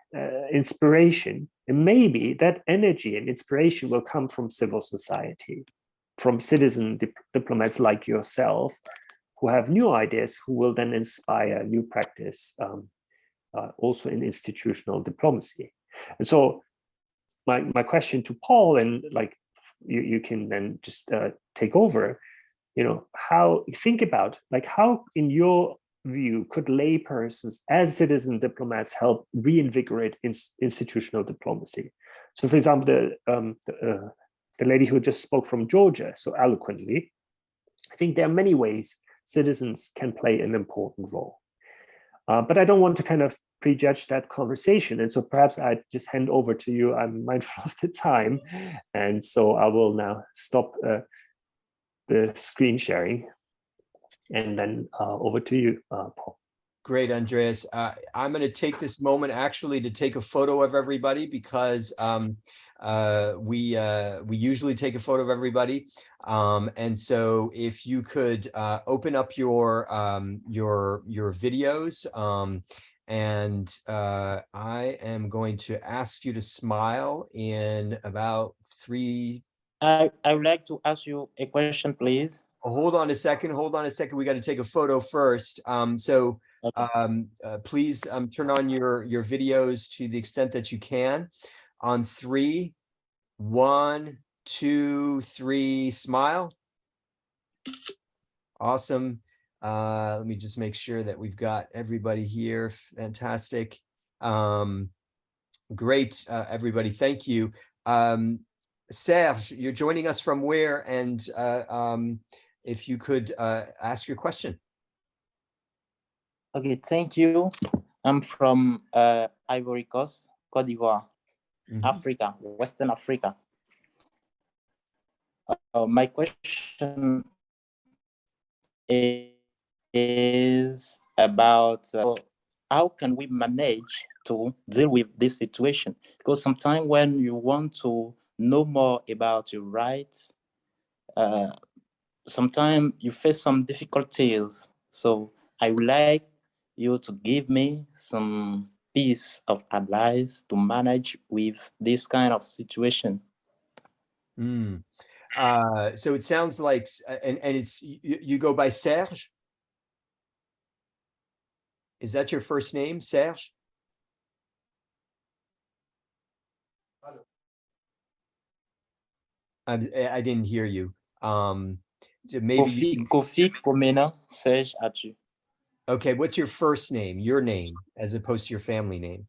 inspiration, and maybe that energy and inspiration will come from civil society, from citizen diplomats like yourself, who have new ideas, who will then inspire new practice, also in institutional diplomacy. And so my question to Paul, and like you can then just take over, think about like how, in your view, could laypersons as citizen diplomats help reinvigorate institutional diplomacy? So, for example, the lady who just spoke from Georgia so eloquently, I think there are many ways citizens can play an important role. But I don't want to kind of prejudge that conversation. And so perhaps I just hand over to you. I'm mindful of the time. And so I will now stop the screen sharing. And then over to you, Paul. Great, Andreas. I'm going to take this moment actually to take a photo of everybody because we usually take a photo of everybody. And so if you could open up your videos, and I am going to ask you to smile in about 3. I would like to ask you a question, please. Hold on a second. We got to take a photo first. Please turn on your videos to the extent that you can. On 3, 1, 2, 3, smile. Awesome. Let me just make sure that we've got everybody here. Fantastic. Great, everybody. Thank you. Serge, you're joining us from where? And if you could ask your question. Okay, thank you. I'm from Ivory Coast, Côte d'Ivoire, Africa, Western Africa. My question is about how can we manage to deal with this situation? Because sometimes when you want to know more about your rights, sometimes you face some difficulties. So I would like you to give me some piece of advice to manage with this kind of situation. So it sounds like, and it's you go by Serge? Is that your first name, Serge? I didn't hear you. So maybe Kofi Komena Serge Atu. Okay, what's your first name, your name, as opposed to your family name?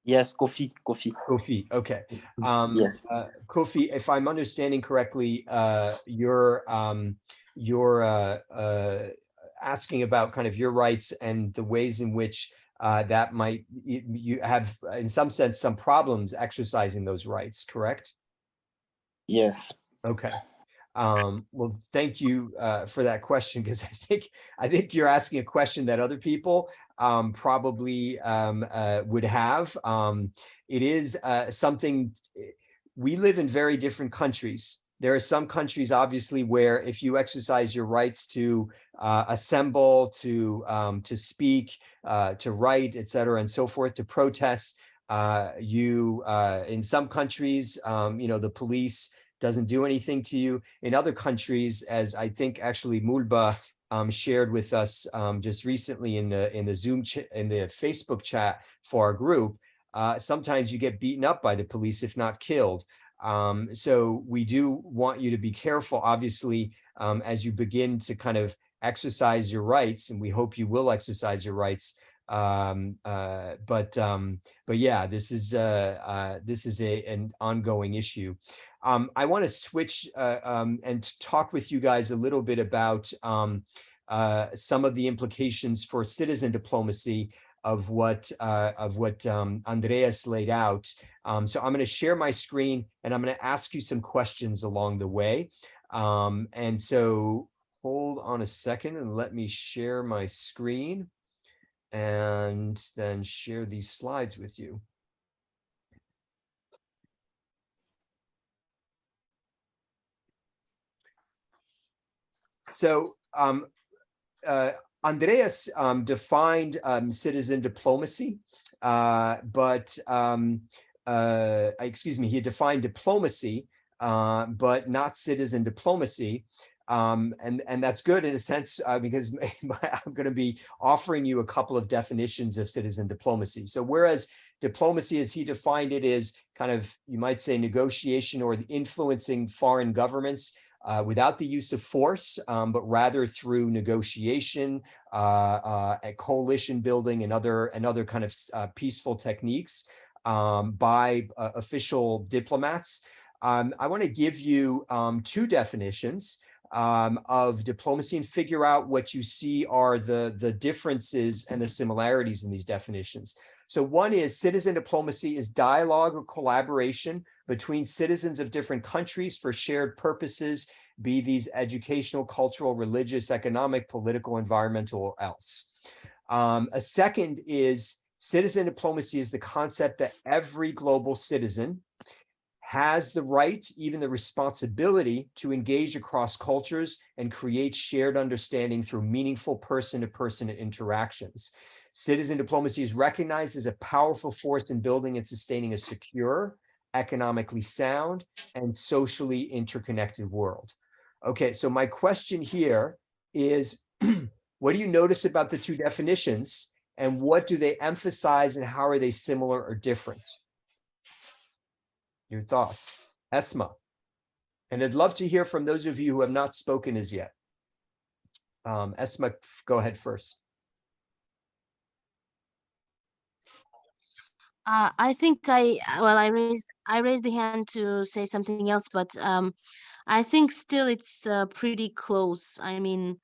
Yes, Kofi. Kofi, okay. Yes. Kofi, if I'm understanding correctly, you're asking about kind of your rights and the ways in which that might, you have, in some sense, some problems exercising those rights, correct? Yes. Okay. Well, thank you for that question, because I think you're asking a question that other people probably would have. It is something, we live in very different countries. There are some countries, obviously, where if you exercise your rights to assemble, to speak, to write, etc., and so forth, to protest, in some countries, the police doesn't do anything to you. In other countries, as I think actually Mulba shared with us just recently in the Zoom in the Facebook chat for our group, sometimes you get beaten up by the police, if not killed. So we do want you to be careful, obviously, as you begin to kind of exercise your rights, and we hope you will exercise your rights. But yeah, this is an ongoing issue. I want to switch and talk with you guys a little bit about some of the implications for citizen diplomacy of what Andreas laid out. So I'm going to share my screen and I'm going to ask you some questions along the way. And so hold on a second and let me share my screen and then share these slides with you. So Andreas defined citizen diplomacy, but excuse me, he defined diplomacy, but not citizen diplomacy. And that's good in a sense, because I'm going to be offering you a couple of definitions of citizen diplomacy. So whereas diplomacy, as he defined it, is kind of, you might say, negotiation or influencing foreign governments without the use of force, but rather through negotiation, a coalition building, and other kind of peaceful techniques by official diplomats. I want to give you two definitions of diplomacy and figure out what you see are the differences and the similarities in these definitions. So one is citizen diplomacy is dialogue or collaboration between citizens of different countries for shared purposes, be these educational, cultural, religious, economic, political, environmental, or else. A second is citizen diplomacy is the concept that every global citizen has the right, even the responsibility, to engage across cultures and create shared understanding through meaningful person-to-person interactions. Citizen diplomacy is recognized as a powerful force in building and sustaining a secure, economically sound, and socially interconnected world. Okay, so my question here is, what do you notice about the two definitions, and what do they emphasize, and how are they similar or different? Your thoughts, Esma. And I'd love to hear from those of you who have not spoken as yet. Esma, go ahead first. I think I raised the hand to say something else, but I think still it's pretty close. I mean,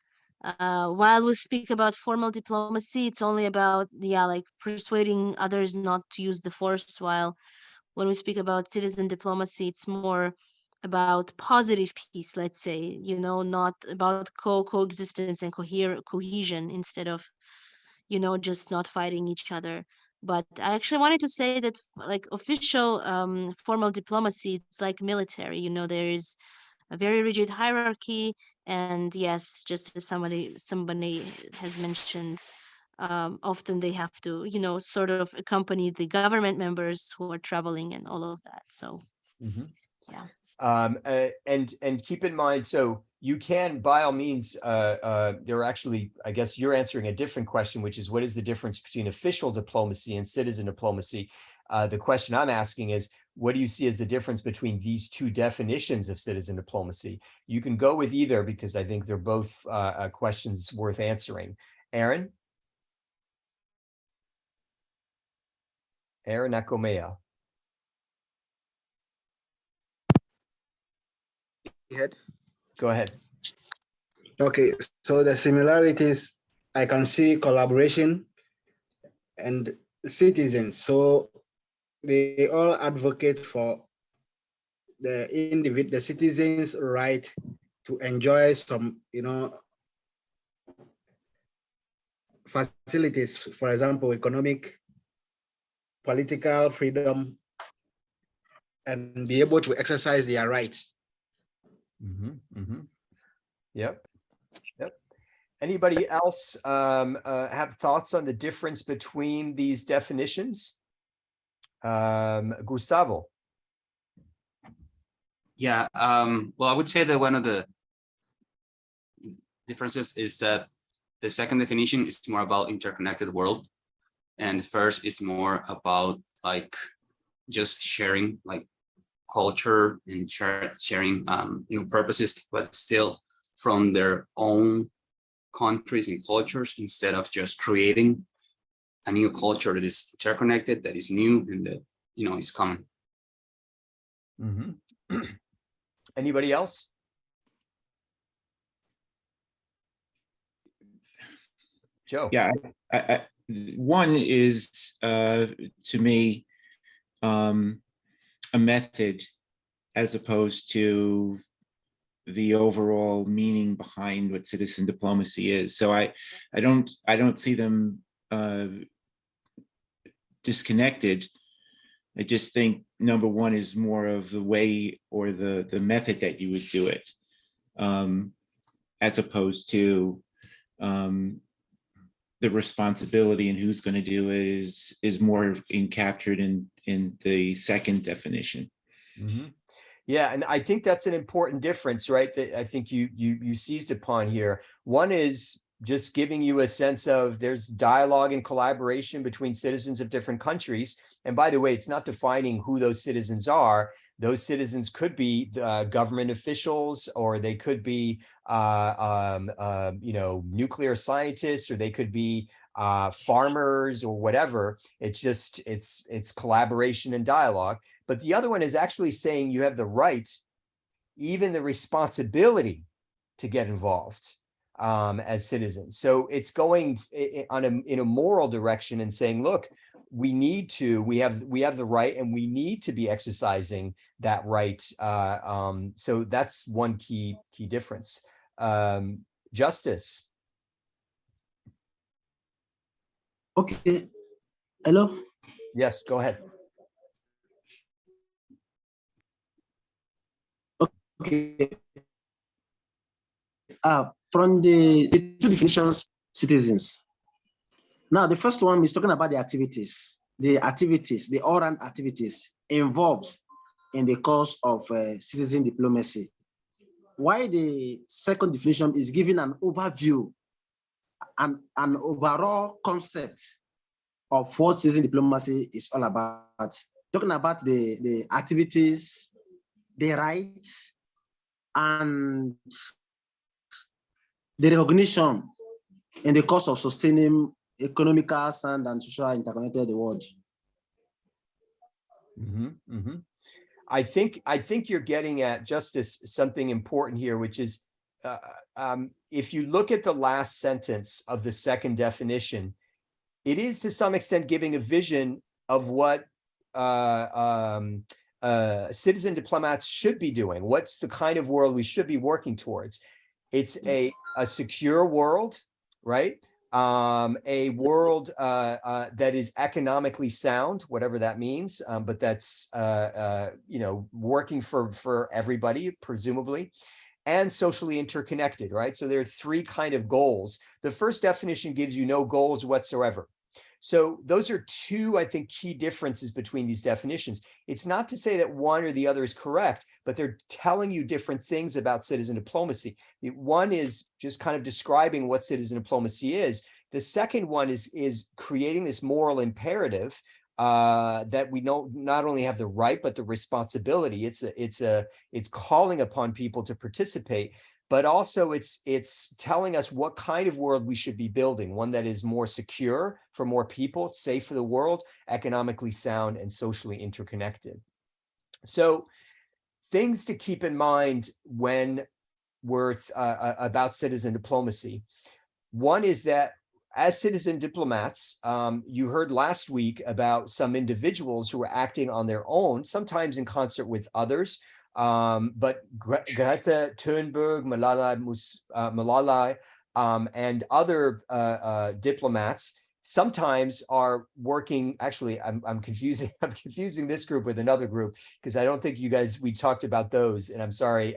while we speak about formal diplomacy, it's only about like persuading others not to use the force, while when we speak about citizen diplomacy, it's more about positive peace, let's say, not about coexistence and cohesion instead of, just not fighting each other. But I actually wanted to say that like official formal diplomacy, it's like military, there is a very rigid hierarchy. And yes, just as somebody has mentioned, often they have to, sort of accompany the government members who are traveling and all of that. So, yeah. And keep in mind, so you can, by all means, there are actually, I guess you're answering a different question, which is what is the difference between official diplomacy and citizen diplomacy? The question I'm asking is, what do you see as the difference between these two definitions of citizen diplomacy? You can go with either because I think they're both questions worth answering. Aaron? Aaron Akomea. Go ahead. Okay, so the similarities, I can see collaboration and citizens. So they all advocate for the citizens' right to enjoy some, facilities, for example, economic, political freedom, and be able to exercise their rights. Yep. Anybody else have thoughts on the difference between these definitions? Gustavo. Yeah, well, I would say that one of the differences is that the second definition is more about interconnected world, and the first is more about like just sharing like culture and sharing purposes, but still from their own countries and cultures, instead of just creating a new culture that is interconnected, that is new, and that is common. Anybody else? Joe. Yeah, one is to me a method as opposed to the overall meaning behind what citizen diplomacy is. So I don't see them disconnected. I just think number one is more of the way or the method that you would do it, as opposed to the responsibility and who's going to do it is more captured in the second definition. Yeah, and I think that's an important difference, right? That I think you seized upon here. One is just giving you a sense of there's dialogue and collaboration between citizens of different countries. And by the way, it's not defining who those citizens are, Those citizens could be government officials, or they could be, nuclear scientists, or they could be farmers or whatever. It's collaboration and dialogue. But the other one is actually saying you have the right, even the responsibility, to get involved as citizens. So it's going in a moral direction and saying, look, we have the right, and we need to be exercising that right. So that's one key difference. Justice. Okay. Hello. Yes, go ahead. Okay. From the two definitions, citizens. Now, the first one is talking about the activities, the all-round activities involved in the course of citizen diplomacy. While the second definition is giving an overview and an overall concept of what citizen diplomacy is all about. Talking about the activities, the rights, and the recognition in the course of sustaining economical, sound, and social interconnected world. I think you're getting at, Justice, something important here, which is if you look at the last sentence of the second definition, it is to some extent giving a vision of what citizen diplomats should be doing. What's the kind of world we should be working towards? It's a secure world, right? A world that is economically sound, whatever that means, but that's working for everybody, presumably, and socially interconnected, right? So there are three kind of goals. The first definition gives you no goals whatsoever. So those are two, I think, key differences between these definitions. It's not to say that one or the other is correct, but they're telling you different things about citizen diplomacy. One is just kind of describing what citizen diplomacy is. The second one is creating this moral imperative that we not only have the right, but the responsibility. It's calling upon people to participate, but also it's telling us what kind of world we should be building, one that is more secure for more people, safe for the world, economically sound, and socially interconnected. So things to keep in mind when we're about citizen diplomacy. One is that as citizen diplomats, you heard last week about some individuals who are acting on their own, sometimes in concert with others. But Greta Thunberg, Malala, and other diplomats sometimes are working. Actually, I'm confusing this group with another group, because I don't think we talked about those, and I'm sorry.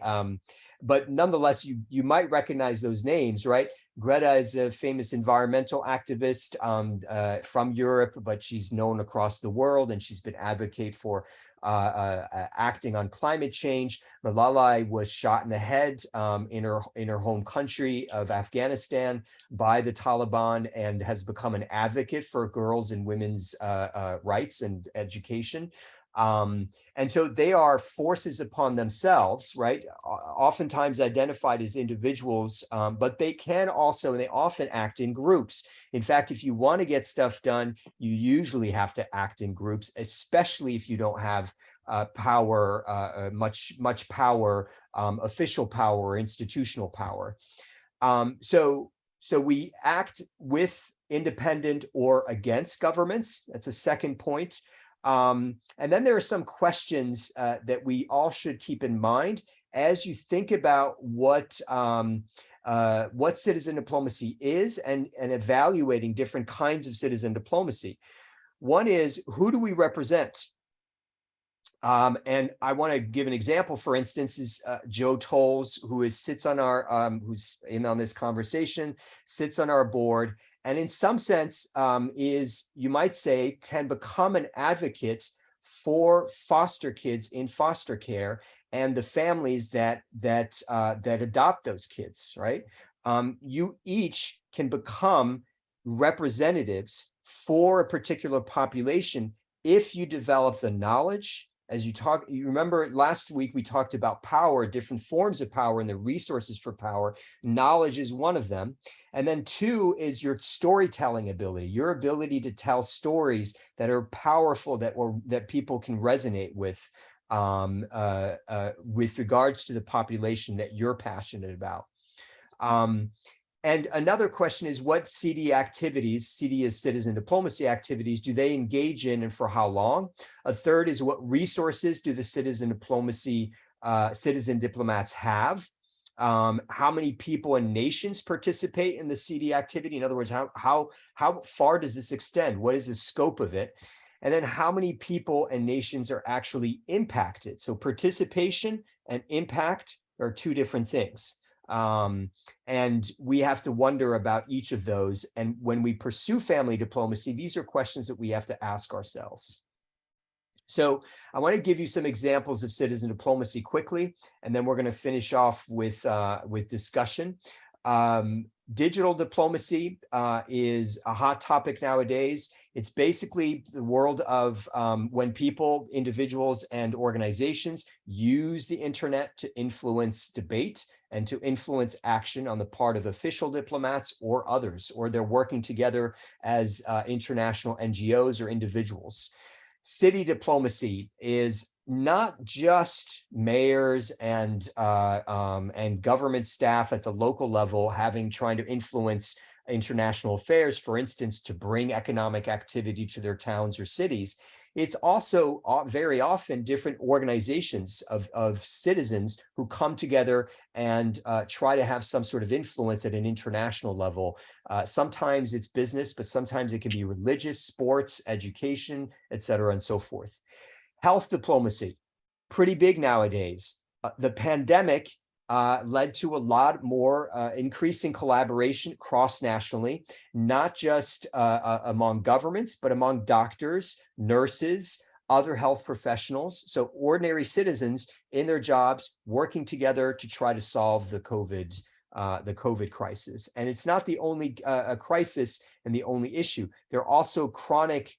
But nonetheless, you might recognize those names, right? Greta is a famous environmental activist from Europe, but she's known across the world, and she's been advocate for acting on climate change. Malala was shot in the head in her home country of Afghanistan by the Taliban, and has become an advocate for girls and women's rights and education. And so they are forces upon themselves, right? Oftentimes identified as individuals, but they often act in groups. In fact, if you want to get stuff done, you usually have to act in groups, especially if you don't have power, much power, official power or institutional power. So we act with, independent, or against governments. That's a second point. And then there are some questions that we all should keep in mind as you think about what citizen diplomacy is, and evaluating different kinds of citizen diplomacy. One is, who do we represent? And I want to give an example. For instance, is Joe Tolls, sits on our who's in on this conversation, sits on our board, and in some sense is, you might say, can become an advocate for foster kids in foster care and the families that adopt those kids, right? You each can become representatives for a particular population if you develop the knowledge as you remember last week, we talked about power, different forms of power and the resources for power. Knowledge is one of them. And then two is your storytelling ability, your ability to tell stories that are powerful, that people can resonate with regards to the population that you're passionate about. And another question is, what CD activities, CD is citizen diplomacy activities, do they engage in and for how long? A third is, what resources do the citizen diplomats have? How many people and nations participate in the CD activity? In other words, how far does this extend? What is the scope of it? And then how many people and nations are actually impacted? So participation and impact are two different things. And we have to wonder about each of those. And when we pursue family diplomacy, these are questions that we have to ask ourselves. So I want to give you some examples of citizen diplomacy quickly, and then we're going to finish off with discussion. Digital diplomacy is a hot topic nowadays. It's basically the world of when people, individuals, and organizations use the internet to influence debate and to influence action on the part of official diplomats or others, or they're working together as international NGOs or individuals. City diplomacy is not just mayors and government staff at the local level trying to influence international affairs, for instance, to bring economic activity to their towns or cities. It's also very often different organizations of citizens who come together and try to have some sort of influence at an international level. Sometimes it's business, but sometimes it can be religious, sports, education, et cetera, and so forth. Health diplomacy, pretty big nowadays. The pandemic led to a lot more increasing collaboration cross-nationally, not just among governments, but among doctors, nurses, other health professionals. So ordinary citizens in their jobs working together to try to solve the COVID crisis. And it's not the only crisis and the only issue. There are also chronic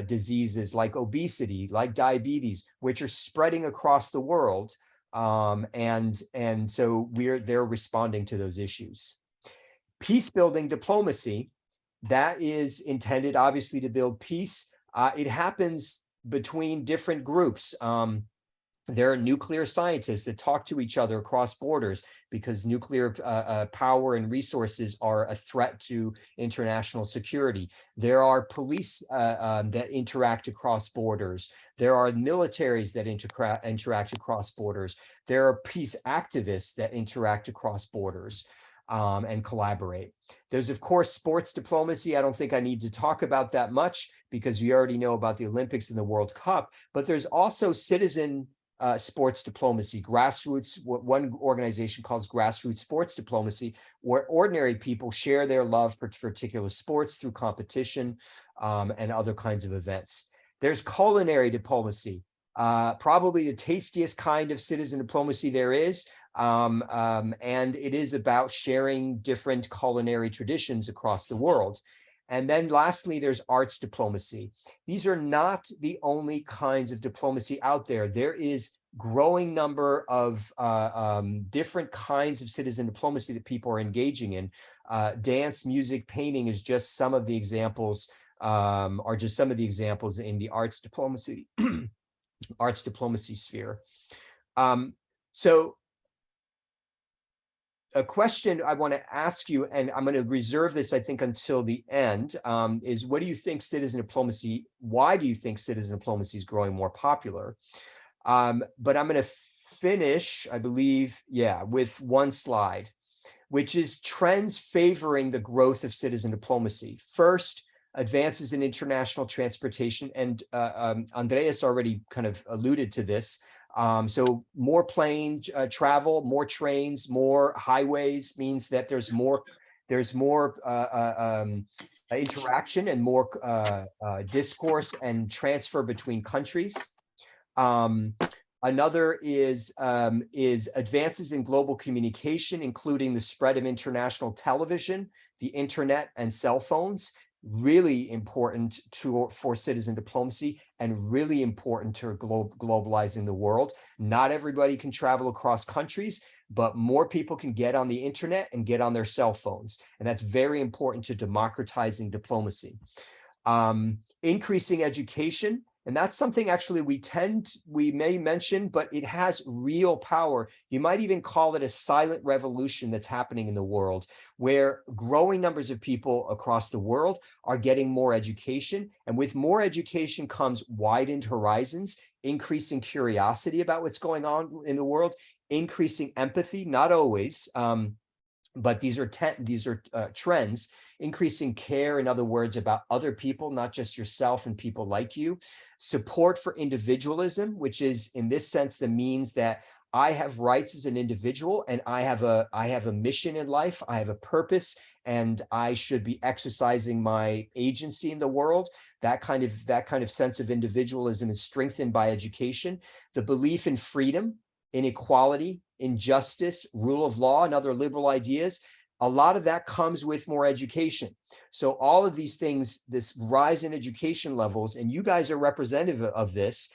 diseases like obesity, like diabetes, which are spreading across the world. And so they're responding to those issues. Peace building diplomacy, that is intended obviously to build peace. It happens between different groups. There are nuclear scientists that talk to each other across borders because nuclear power and resources are a threat to international security. There are police that interact across borders. There are militaries that interact across borders. There are peace activists that interact across borders and collaborate. There's, of course, sports diplomacy. I don't think I need to talk about that much because we already know about the Olympics and the World Cup, but there's also citizen sports diplomacy, grassroots, what one organization calls grassroots sports diplomacy, where ordinary people share their love for particular sports through competition and other kinds of events. There's culinary diplomacy, probably the tastiest kind of citizen diplomacy there is, and it is about sharing different culinary traditions across the world. And then lastly, there's arts diplomacy. These are not the only kinds of diplomacy out there. There is growing number of different kinds of citizen diplomacy that people are engaging in. Dance, music, painting is just some of the examples, are just some of the examples in the arts diplomacy, arts diplomacy sphere. So a question I want to ask you, and I'm going to reserve this, I think, until the end, is what do you think citizen diplomacy, why do you think citizen diplomacy is growing more popular? But I'm going to finish, I believe, with one slide, which is trends favoring the growth of citizen diplomacy. First, advances in international transportation, and Andreas already kind of alluded to this. So more plane travel, more trains, more highways means that there's more interaction and more discourse and transfer between countries. Another is advances in global communication, including the spread of international television, the internet, and cell phones. really important for citizen diplomacy and really important to globalizing the world. Not everybody can travel across countries, but more people can get on the internet and get on their cell phones. And that's very important to democratizing diplomacy. Increasing education. And that's something actually we may mention, but it has real power. You might even call it a silent revolution that's happening in the world, where growing numbers of people across the world are getting more education. And with more education comes widened horizons, increasing curiosity about what's going on in the world, increasing empathy, not always, but these are trends, increasing care, in other words, about other people, not just yourself and people like you. Support for individualism, which is in this sense the means that I have rights as an individual and I have a mission in life, I have a purpose, and I should be exercising my agency in the world. That kind of sense of individualism is strengthened by education. The belief in freedom, inequality, injustice, rule of law, and other liberal ideas, a lot of that comes with more education. So all of these things, this rise in education levels, and you guys are representative of this.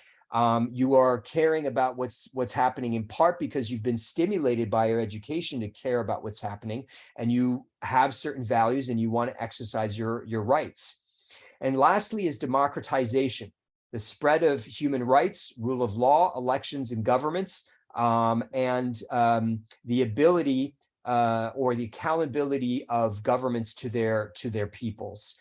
You are caring about what's happening in part because you've been stimulated by your education to care about what's happening, and you have certain values and you want to exercise your rights. And lastly is democratization, the spread of human rights, rule of law, elections and governments, and the ability or the accountability of governments to their peoples.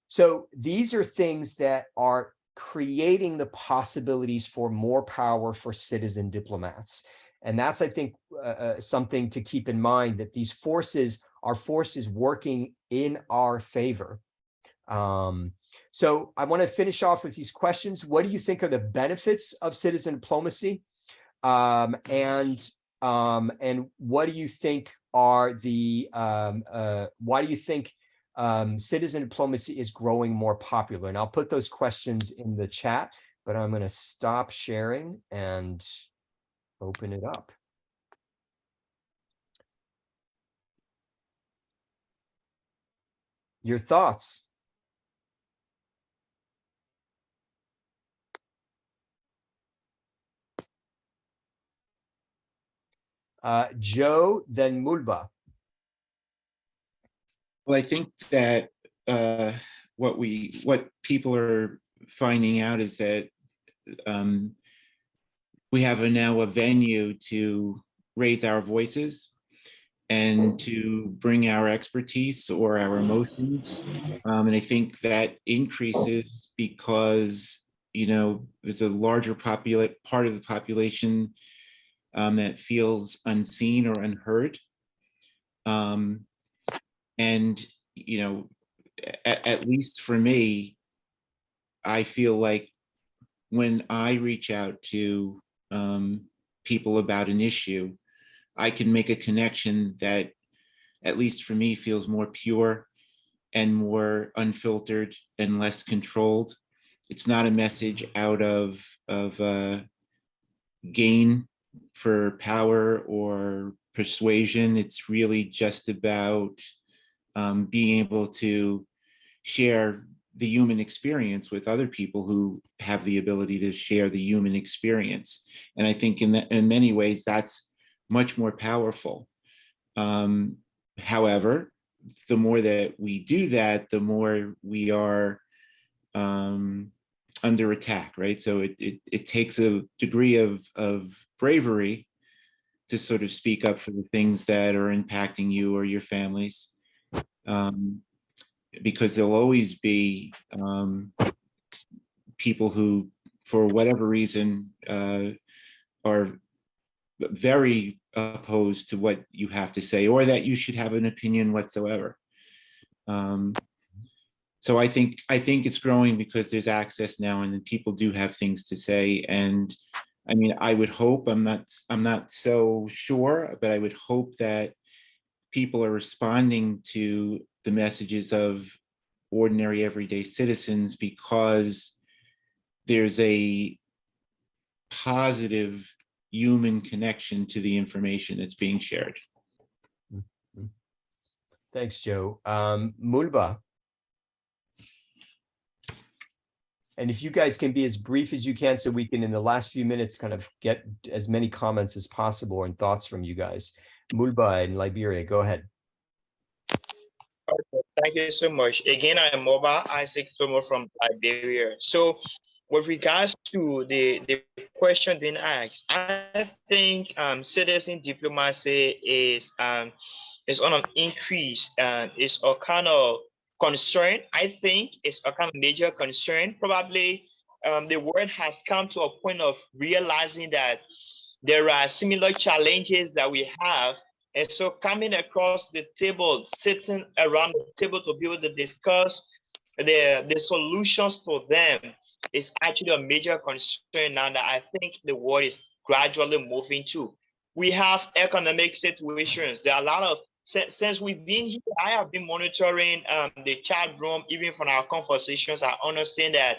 So these are things that are creating the possibilities for more power for citizen diplomats. And that's, I think, something to keep in mind, that these forces are forces working in our favor. So I want to finish off with these questions. What do you think are the benefits of citizen diplomacy? And what do you think are the why do you think citizen diplomacy is growing more popular? And I'll put those questions in the chat, but I'm going to stop sharing and open it up. Your thoughts? Joe, then Mulba. Well, I think that what people are finding out is that we have now a venue to raise our voices and to bring our expertise or our emotions. And I think that increases because, there's a larger part of the population that feels unseen or unheard. And, at least for me, I feel like when I reach out to people about an issue, I can make a connection that, at least for me, feels more pure and more unfiltered and less controlled. It's not a message out of gain for power or persuasion. It's really just about being able to share the human experience with other people who have the ability to share the human experience. And I think in many ways, that's much more powerful. However, the more that we do that, the more we are under attack, right? So it takes a degree of bravery to sort of speak up for the things that are impacting you or your families. Because there'll always be people who, for whatever reason, are very opposed to what you have to say, or that you should have an opinion whatsoever. So I think it's growing because there's access now, and people do have things to say. And I mean, I would hope, I'm not so sure, but I would hope that people are responding to the messages of ordinary everyday citizens because there's a positive human connection to the information that's being shared. Thanks, Joe. Mulba. And if you guys can be as brief as you can, so we can, in the last few minutes, kind of get as many comments as possible and thoughts from you guys. Mulba in Liberia, go ahead. Okay, thank you so much. Again, I'm Moba Isaac Somo from Liberia. So with regards to the question being asked, I think citizen diplomacy is on an increase and it's a kind of concern. I think it's a kind of major concern. Probably the world has come to a point of realizing that there are similar challenges that we have. And so coming across the table, sitting around the table to be able to discuss the solutions for them is actually a major concern now that I think the world is gradually moving to. We have economic situations. There are a lot of, since we've been here, I have been monitoring the chat room, even from our conversations. I understand that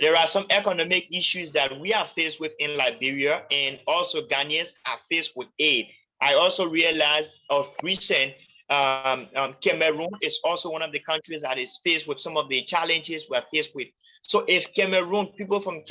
there are some economic issues that we are faced with in Liberia, and also Ghanaians are faced with aid. I also realized of recent, Cameroon is also one of the countries that is faced with some of the challenges we're faced with. So if Cameroon, people from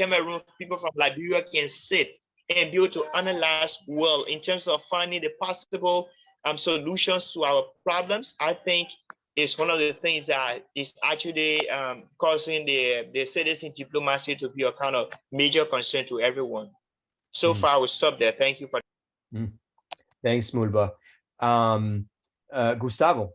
Liberia can sit and be able to analyze well in terms of finding the possible solutions to our problems, I think is one of the things that is actually causing the citizen diplomacy to be a kind of major concern to everyone. So far, I will stop there. Thank you for. Thanks, Mulba. Gustavo.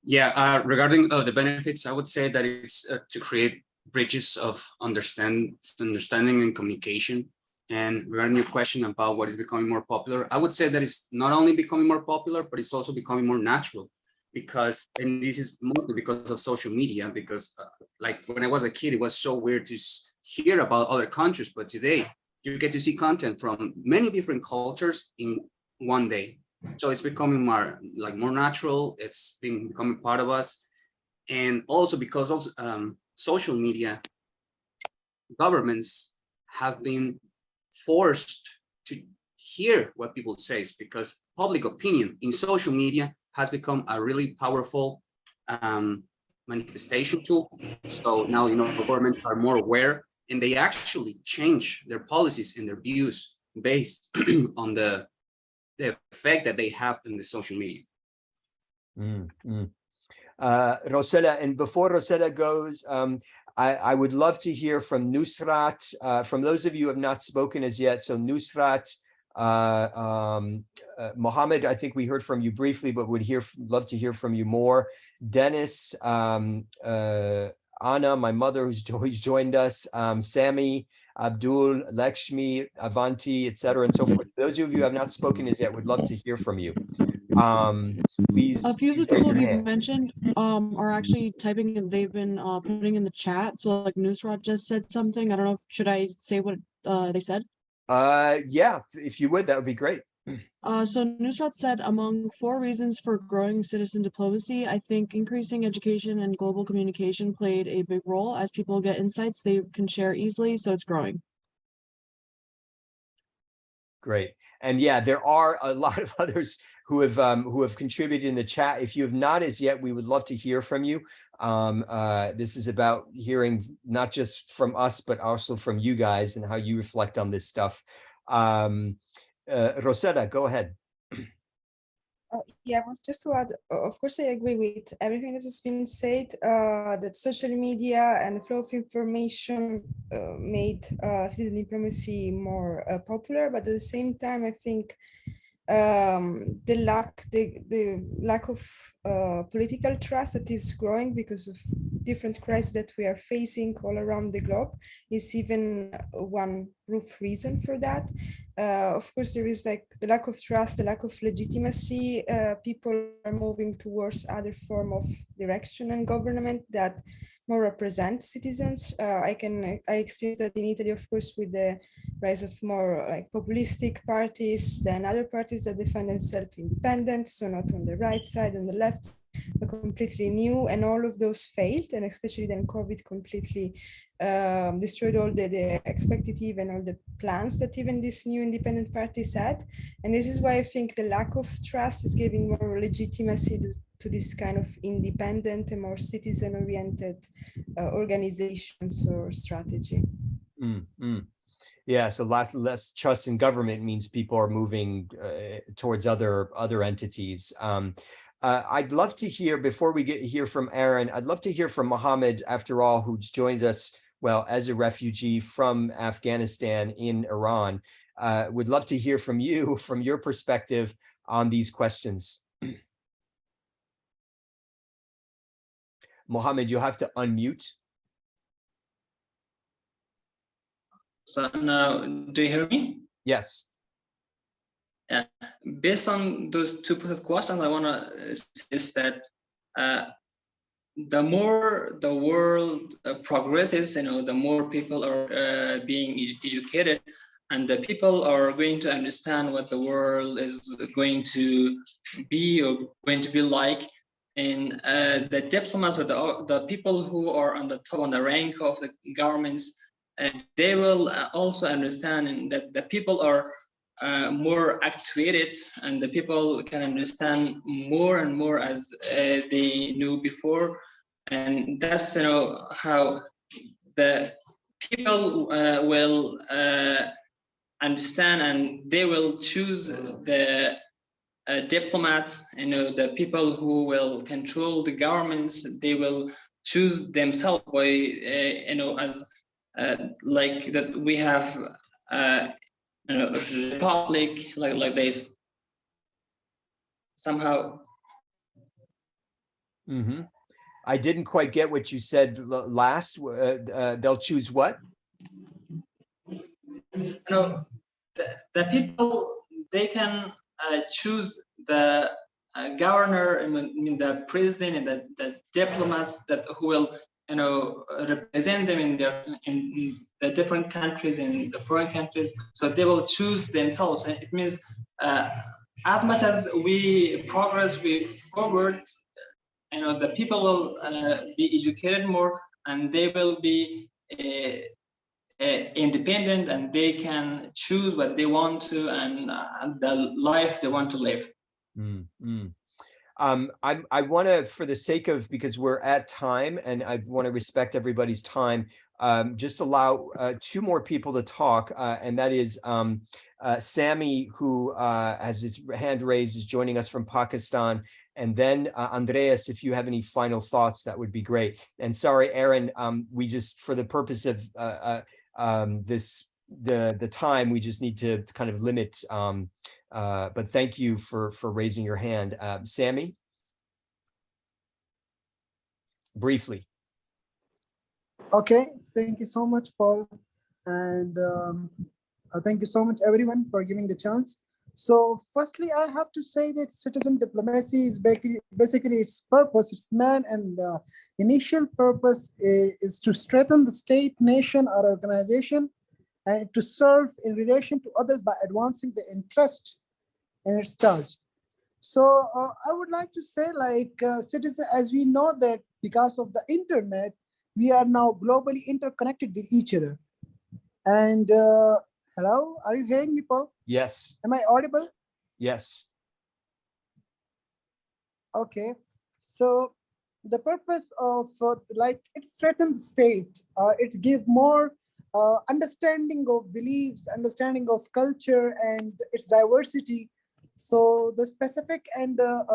Yeah, regarding the benefits, I would say that it's to create bridges of understanding and communication. And regarding your question about what is becoming more popular, I would say that it's not only becoming more popular, but it's also becoming more natural. Because, and this is mostly because of social media, because like when I was a kid, it was so weird to hear about other countries, but today you get to see content from many different cultures in one day. So it's becoming more natural. It's becoming part of us. And also because of social media, governments have been forced to hear what people say, because public opinion in social media has become a really powerful manifestation tool. So now, governments are more aware, and they actually change their policies and their views based on the effect that they have in the social media. Rosella, and before Rosella goes, I would love to hear from Nusrat, from those of you who have not spoken as yet. So Nusrat, Mohammed, I think we heard from you briefly, but would love to hear from you more. Dennis, Anna, my mother who's joined us, Sammy, Abdul, Lakshmi, Avanti, etc., and so forth. Those of you who have not spoken as yet would love to hear from you. Please. A few of the people you've mentioned are actually typing, and they've been putting in the chat. So like Nusrat just said something. I don't know, should I say what they said? Yeah, if you would, that would be great. So Nusrat said, among 4 reasons for growing citizen diplomacy, I think increasing education and global communication played a big role. As people get insights, they can share easily, so it's growing. Great. And yeah, there are a lot of others who have contributed in the chat. If you have not as yet, we would love to hear from you. This is about hearing not just from us, but also from you guys and how you reflect on this stuff. Rosetta, go ahead. Yeah, well, just to add, of course, I agree with everything that has been said, that social media and the flow of information made citizen diplomacy more popular, but at the same time, I think the lack of political trust that is growing because of different crises that we are facing all around the globe is even one proof reason for that. Of course, there is like the lack of trust, the lack of legitimacy. People are moving towards other form of direction and government that more represent citizens. I experienced that in Italy, of course, with the rise of more like populistic parties than other parties that define themselves independent, so not on the right side, on the left completely new, and all of those failed, and especially then COVID completely destroyed all the expectative and all the plans that even these new independent parties had. And this is why I think the lack of trust is giving more legitimacy to this kind of independent and more citizen-oriented organizations or strategy. Yeah, so less trust in government means people are moving towards other entities. I'd love to hear, before we hear from Aaron, I'd love to hear from Mohammed, after all, who's joined us, well, as a refugee from Afghanistan in Iran. Would love to hear from you, from your perspective on these questions. Mohammed, you'll have to unmute. So now, do you hear me? Yes. Yeah. Based on those two questions, I want to say that the more the world progresses, the more people are being educated, and the people are going to understand what the world is going to be or going to be like. And the diplomats or the people who are on the top, on the rank of the governments, they will also understand that the people are more actuated, and the people can understand more and more as they knew before. And that's how the people will understand, and they will choose the diplomats. The people who will control the governments, they will choose themselves by as like that we have republic like this somehow. I didn't quite get what you said last. They'll choose what? The people, they can choose the governor, I mean the president, and the diplomats that who will represent them in the different countries, in the foreign countries. So they will choose themselves, and it means as much as we progress forward, the people will be educated more, and they will be independent, and they can choose what they want to, and the life they want to live. I want to, for the sake of, because we're at time and I want to respect everybody's time, just allow two more people to talk, and that is Sammy, who has his hand raised, is joining us from Pakistan. And then Andreas, if you have any final thoughts, that would be great. And sorry, Aaron, we just, for the purpose of the time, we just need to kind of limit, but thank you for raising your hand. Sammy? Briefly. Okay, thank you so much, Paul. And thank you so much, everyone, for giving the chance. So firstly, I have to say that citizen diplomacy is basically its purpose, its main and initial purpose is to strengthen the state, nation, or organization, and to serve in relation to others by advancing the interest in its charge. So I would like to say, like citizen, as we know that because of the internet, we are now globally interconnected with each other. And hello, are you hearing me, Paul? Yes. Am I audible? Yes. Okay. So the purpose of like it strengthens the state, it gives more understanding of beliefs, understanding of culture and its diversity. So the specific and the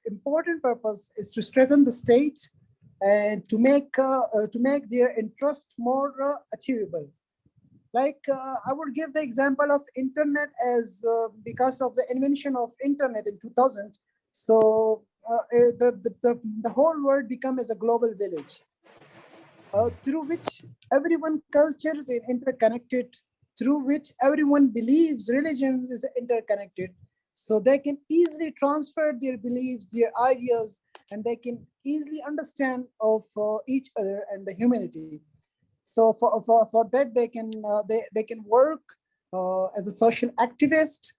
important purpose is to strengthen the state and to make their interest more achievable. Like I would give the example of internet as because of the invention of internet in 2000. So the whole world became as a global village through which everyone cultures is interconnected, through which everyone believes religion is interconnected. So they can easily transfer their beliefs, their ideas, and they can easily understand of each other and the humanity. So for that, they can work as a social activist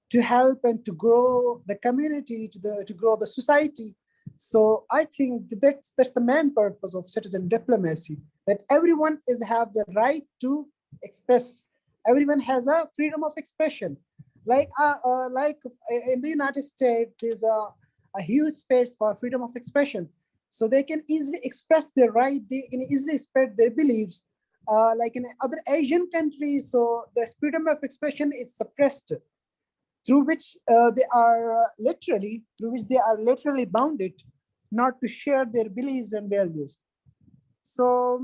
to help and to grow the community, to grow the society. So I think that's the main purpose of citizen diplomacy, that everyone have the right to express. Everyone has a freedom of expression. Like in the United States, there's a huge space for freedom of expression. So they can easily express their right, they can easily spread their beliefs. Like in other Asian countries, so the freedom of expression is suppressed, through which they are literally bounded not to share their beliefs and values. So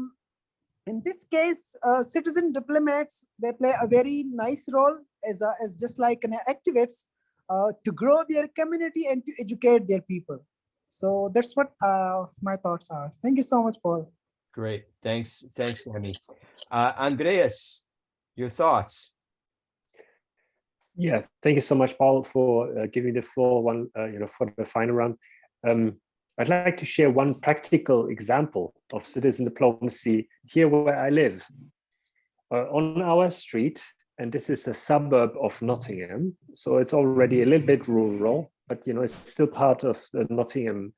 in this case, citizen diplomats, they play a very nice role as just like an activists to grow their community and to educate their people. So that's what my thoughts are. Thank you so much, Paul. Great. Thanks, Sammy. Andreas, your thoughts? Yeah, thank you so much, Paul, for giving the floor for the final round. I'd like to share one practical example of citizen diplomacy here where I live. On our street, and this is a suburb of Nottingham, so it's already a little bit rural, but it's still part of the Nottingham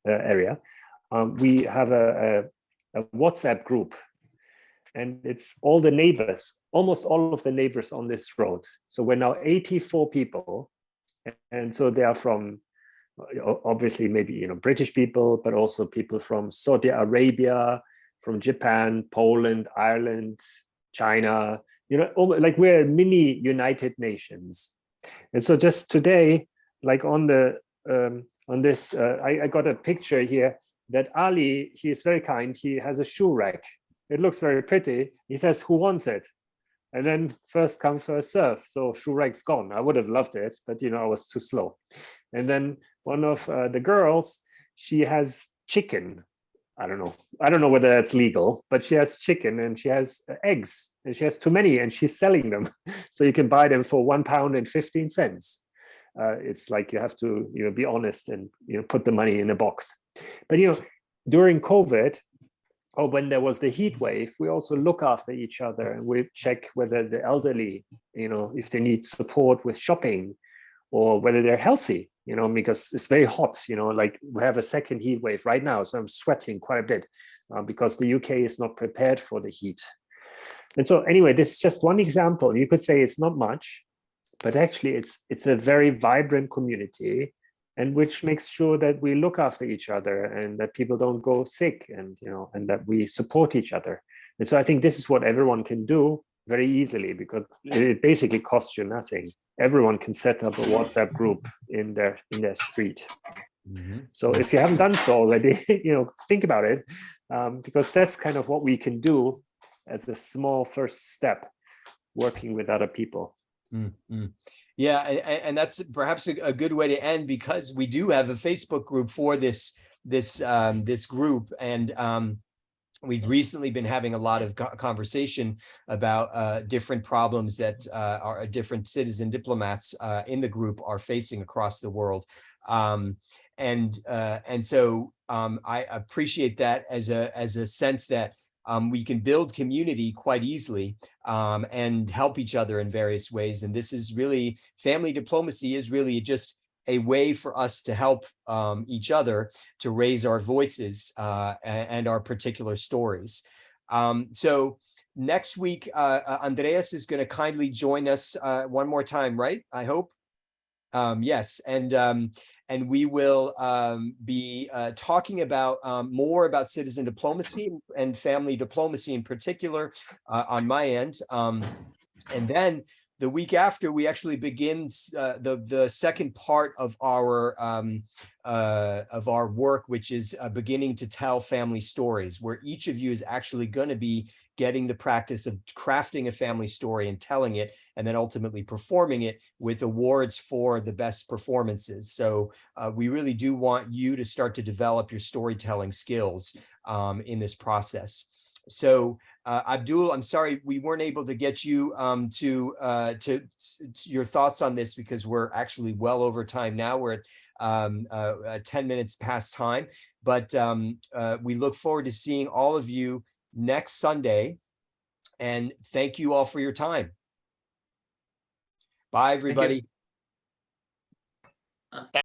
area. We have a WhatsApp group, and it's all the neighbors, almost all of the neighbors on this road. So we're now 84 people, and so they are from obviously maybe British people, but also people from Saudi Arabia, from Japan, Poland, Ireland, China. Like we're a mini United Nations. And so just today, like on this, I got a picture here that Ali, he is very kind. He has a shoe rack. It looks very pretty. He says, "Who wants it?" And then first come, first serve. So shoe rack's gone. I would have loved it, but I was too slow. And then one of the girls, she has chicken. I don't know whether that's legal, but she has chicken and she has eggs, and she has too many, and she's selling them. So you can buy them for £1.15. It's like you have to be honest and put the money in a box. But during COVID, or when there was the heat wave, we also look after each other, and we check whether the elderly, if they need support with shopping, or whether they're healthy, because it's very hot, like we have a second heat wave right now. So I'm sweating quite a bit because the UK is not prepared for the heat. And so anyway, this is just one example. You could say it's not much, but actually it's a very vibrant community, and which makes sure that we look after each other and that people don't go sick, and and that we support each other. And so I think this is what everyone can do very easily, because it basically costs you nothing. Everyone can set up a WhatsApp group in their street. Mm-hmm. So if you haven't done so already, think about it, because that's kind of what we can do as a small first step, working with other people. Mm-hmm. Yeah, and that's perhaps a good way to end, because we do have a Facebook group for this group, and we've recently been having a lot of conversation about different problems that our different citizen diplomats in the group are facing across the world, and so I appreciate that as a sense that we can build community quite easily and help each other in various ways. And this is really, family diplomacy is really just a way for us to help each other to raise our voices and our particular stories. So next week, Andreas is going to kindly join us one more time, right? I hope. Yes, and we will be talking about more about citizen diplomacy and family diplomacy in particular on my end. And then the week after, we actually begin the second part of our work, which is beginning to tell family stories, where each of you is actually going to be getting the practice of crafting a family story and telling it, and then ultimately performing it with awards for the best performances. So we really do want you to start to develop your storytelling skills in this process. So Abdul, I'm sorry we weren't able to get you to your thoughts on this, because we're actually well over time now. We're at 10 minutes past time, but we look forward to seeing all of you next Sunday, and thank you all for your time. Bye, everybody.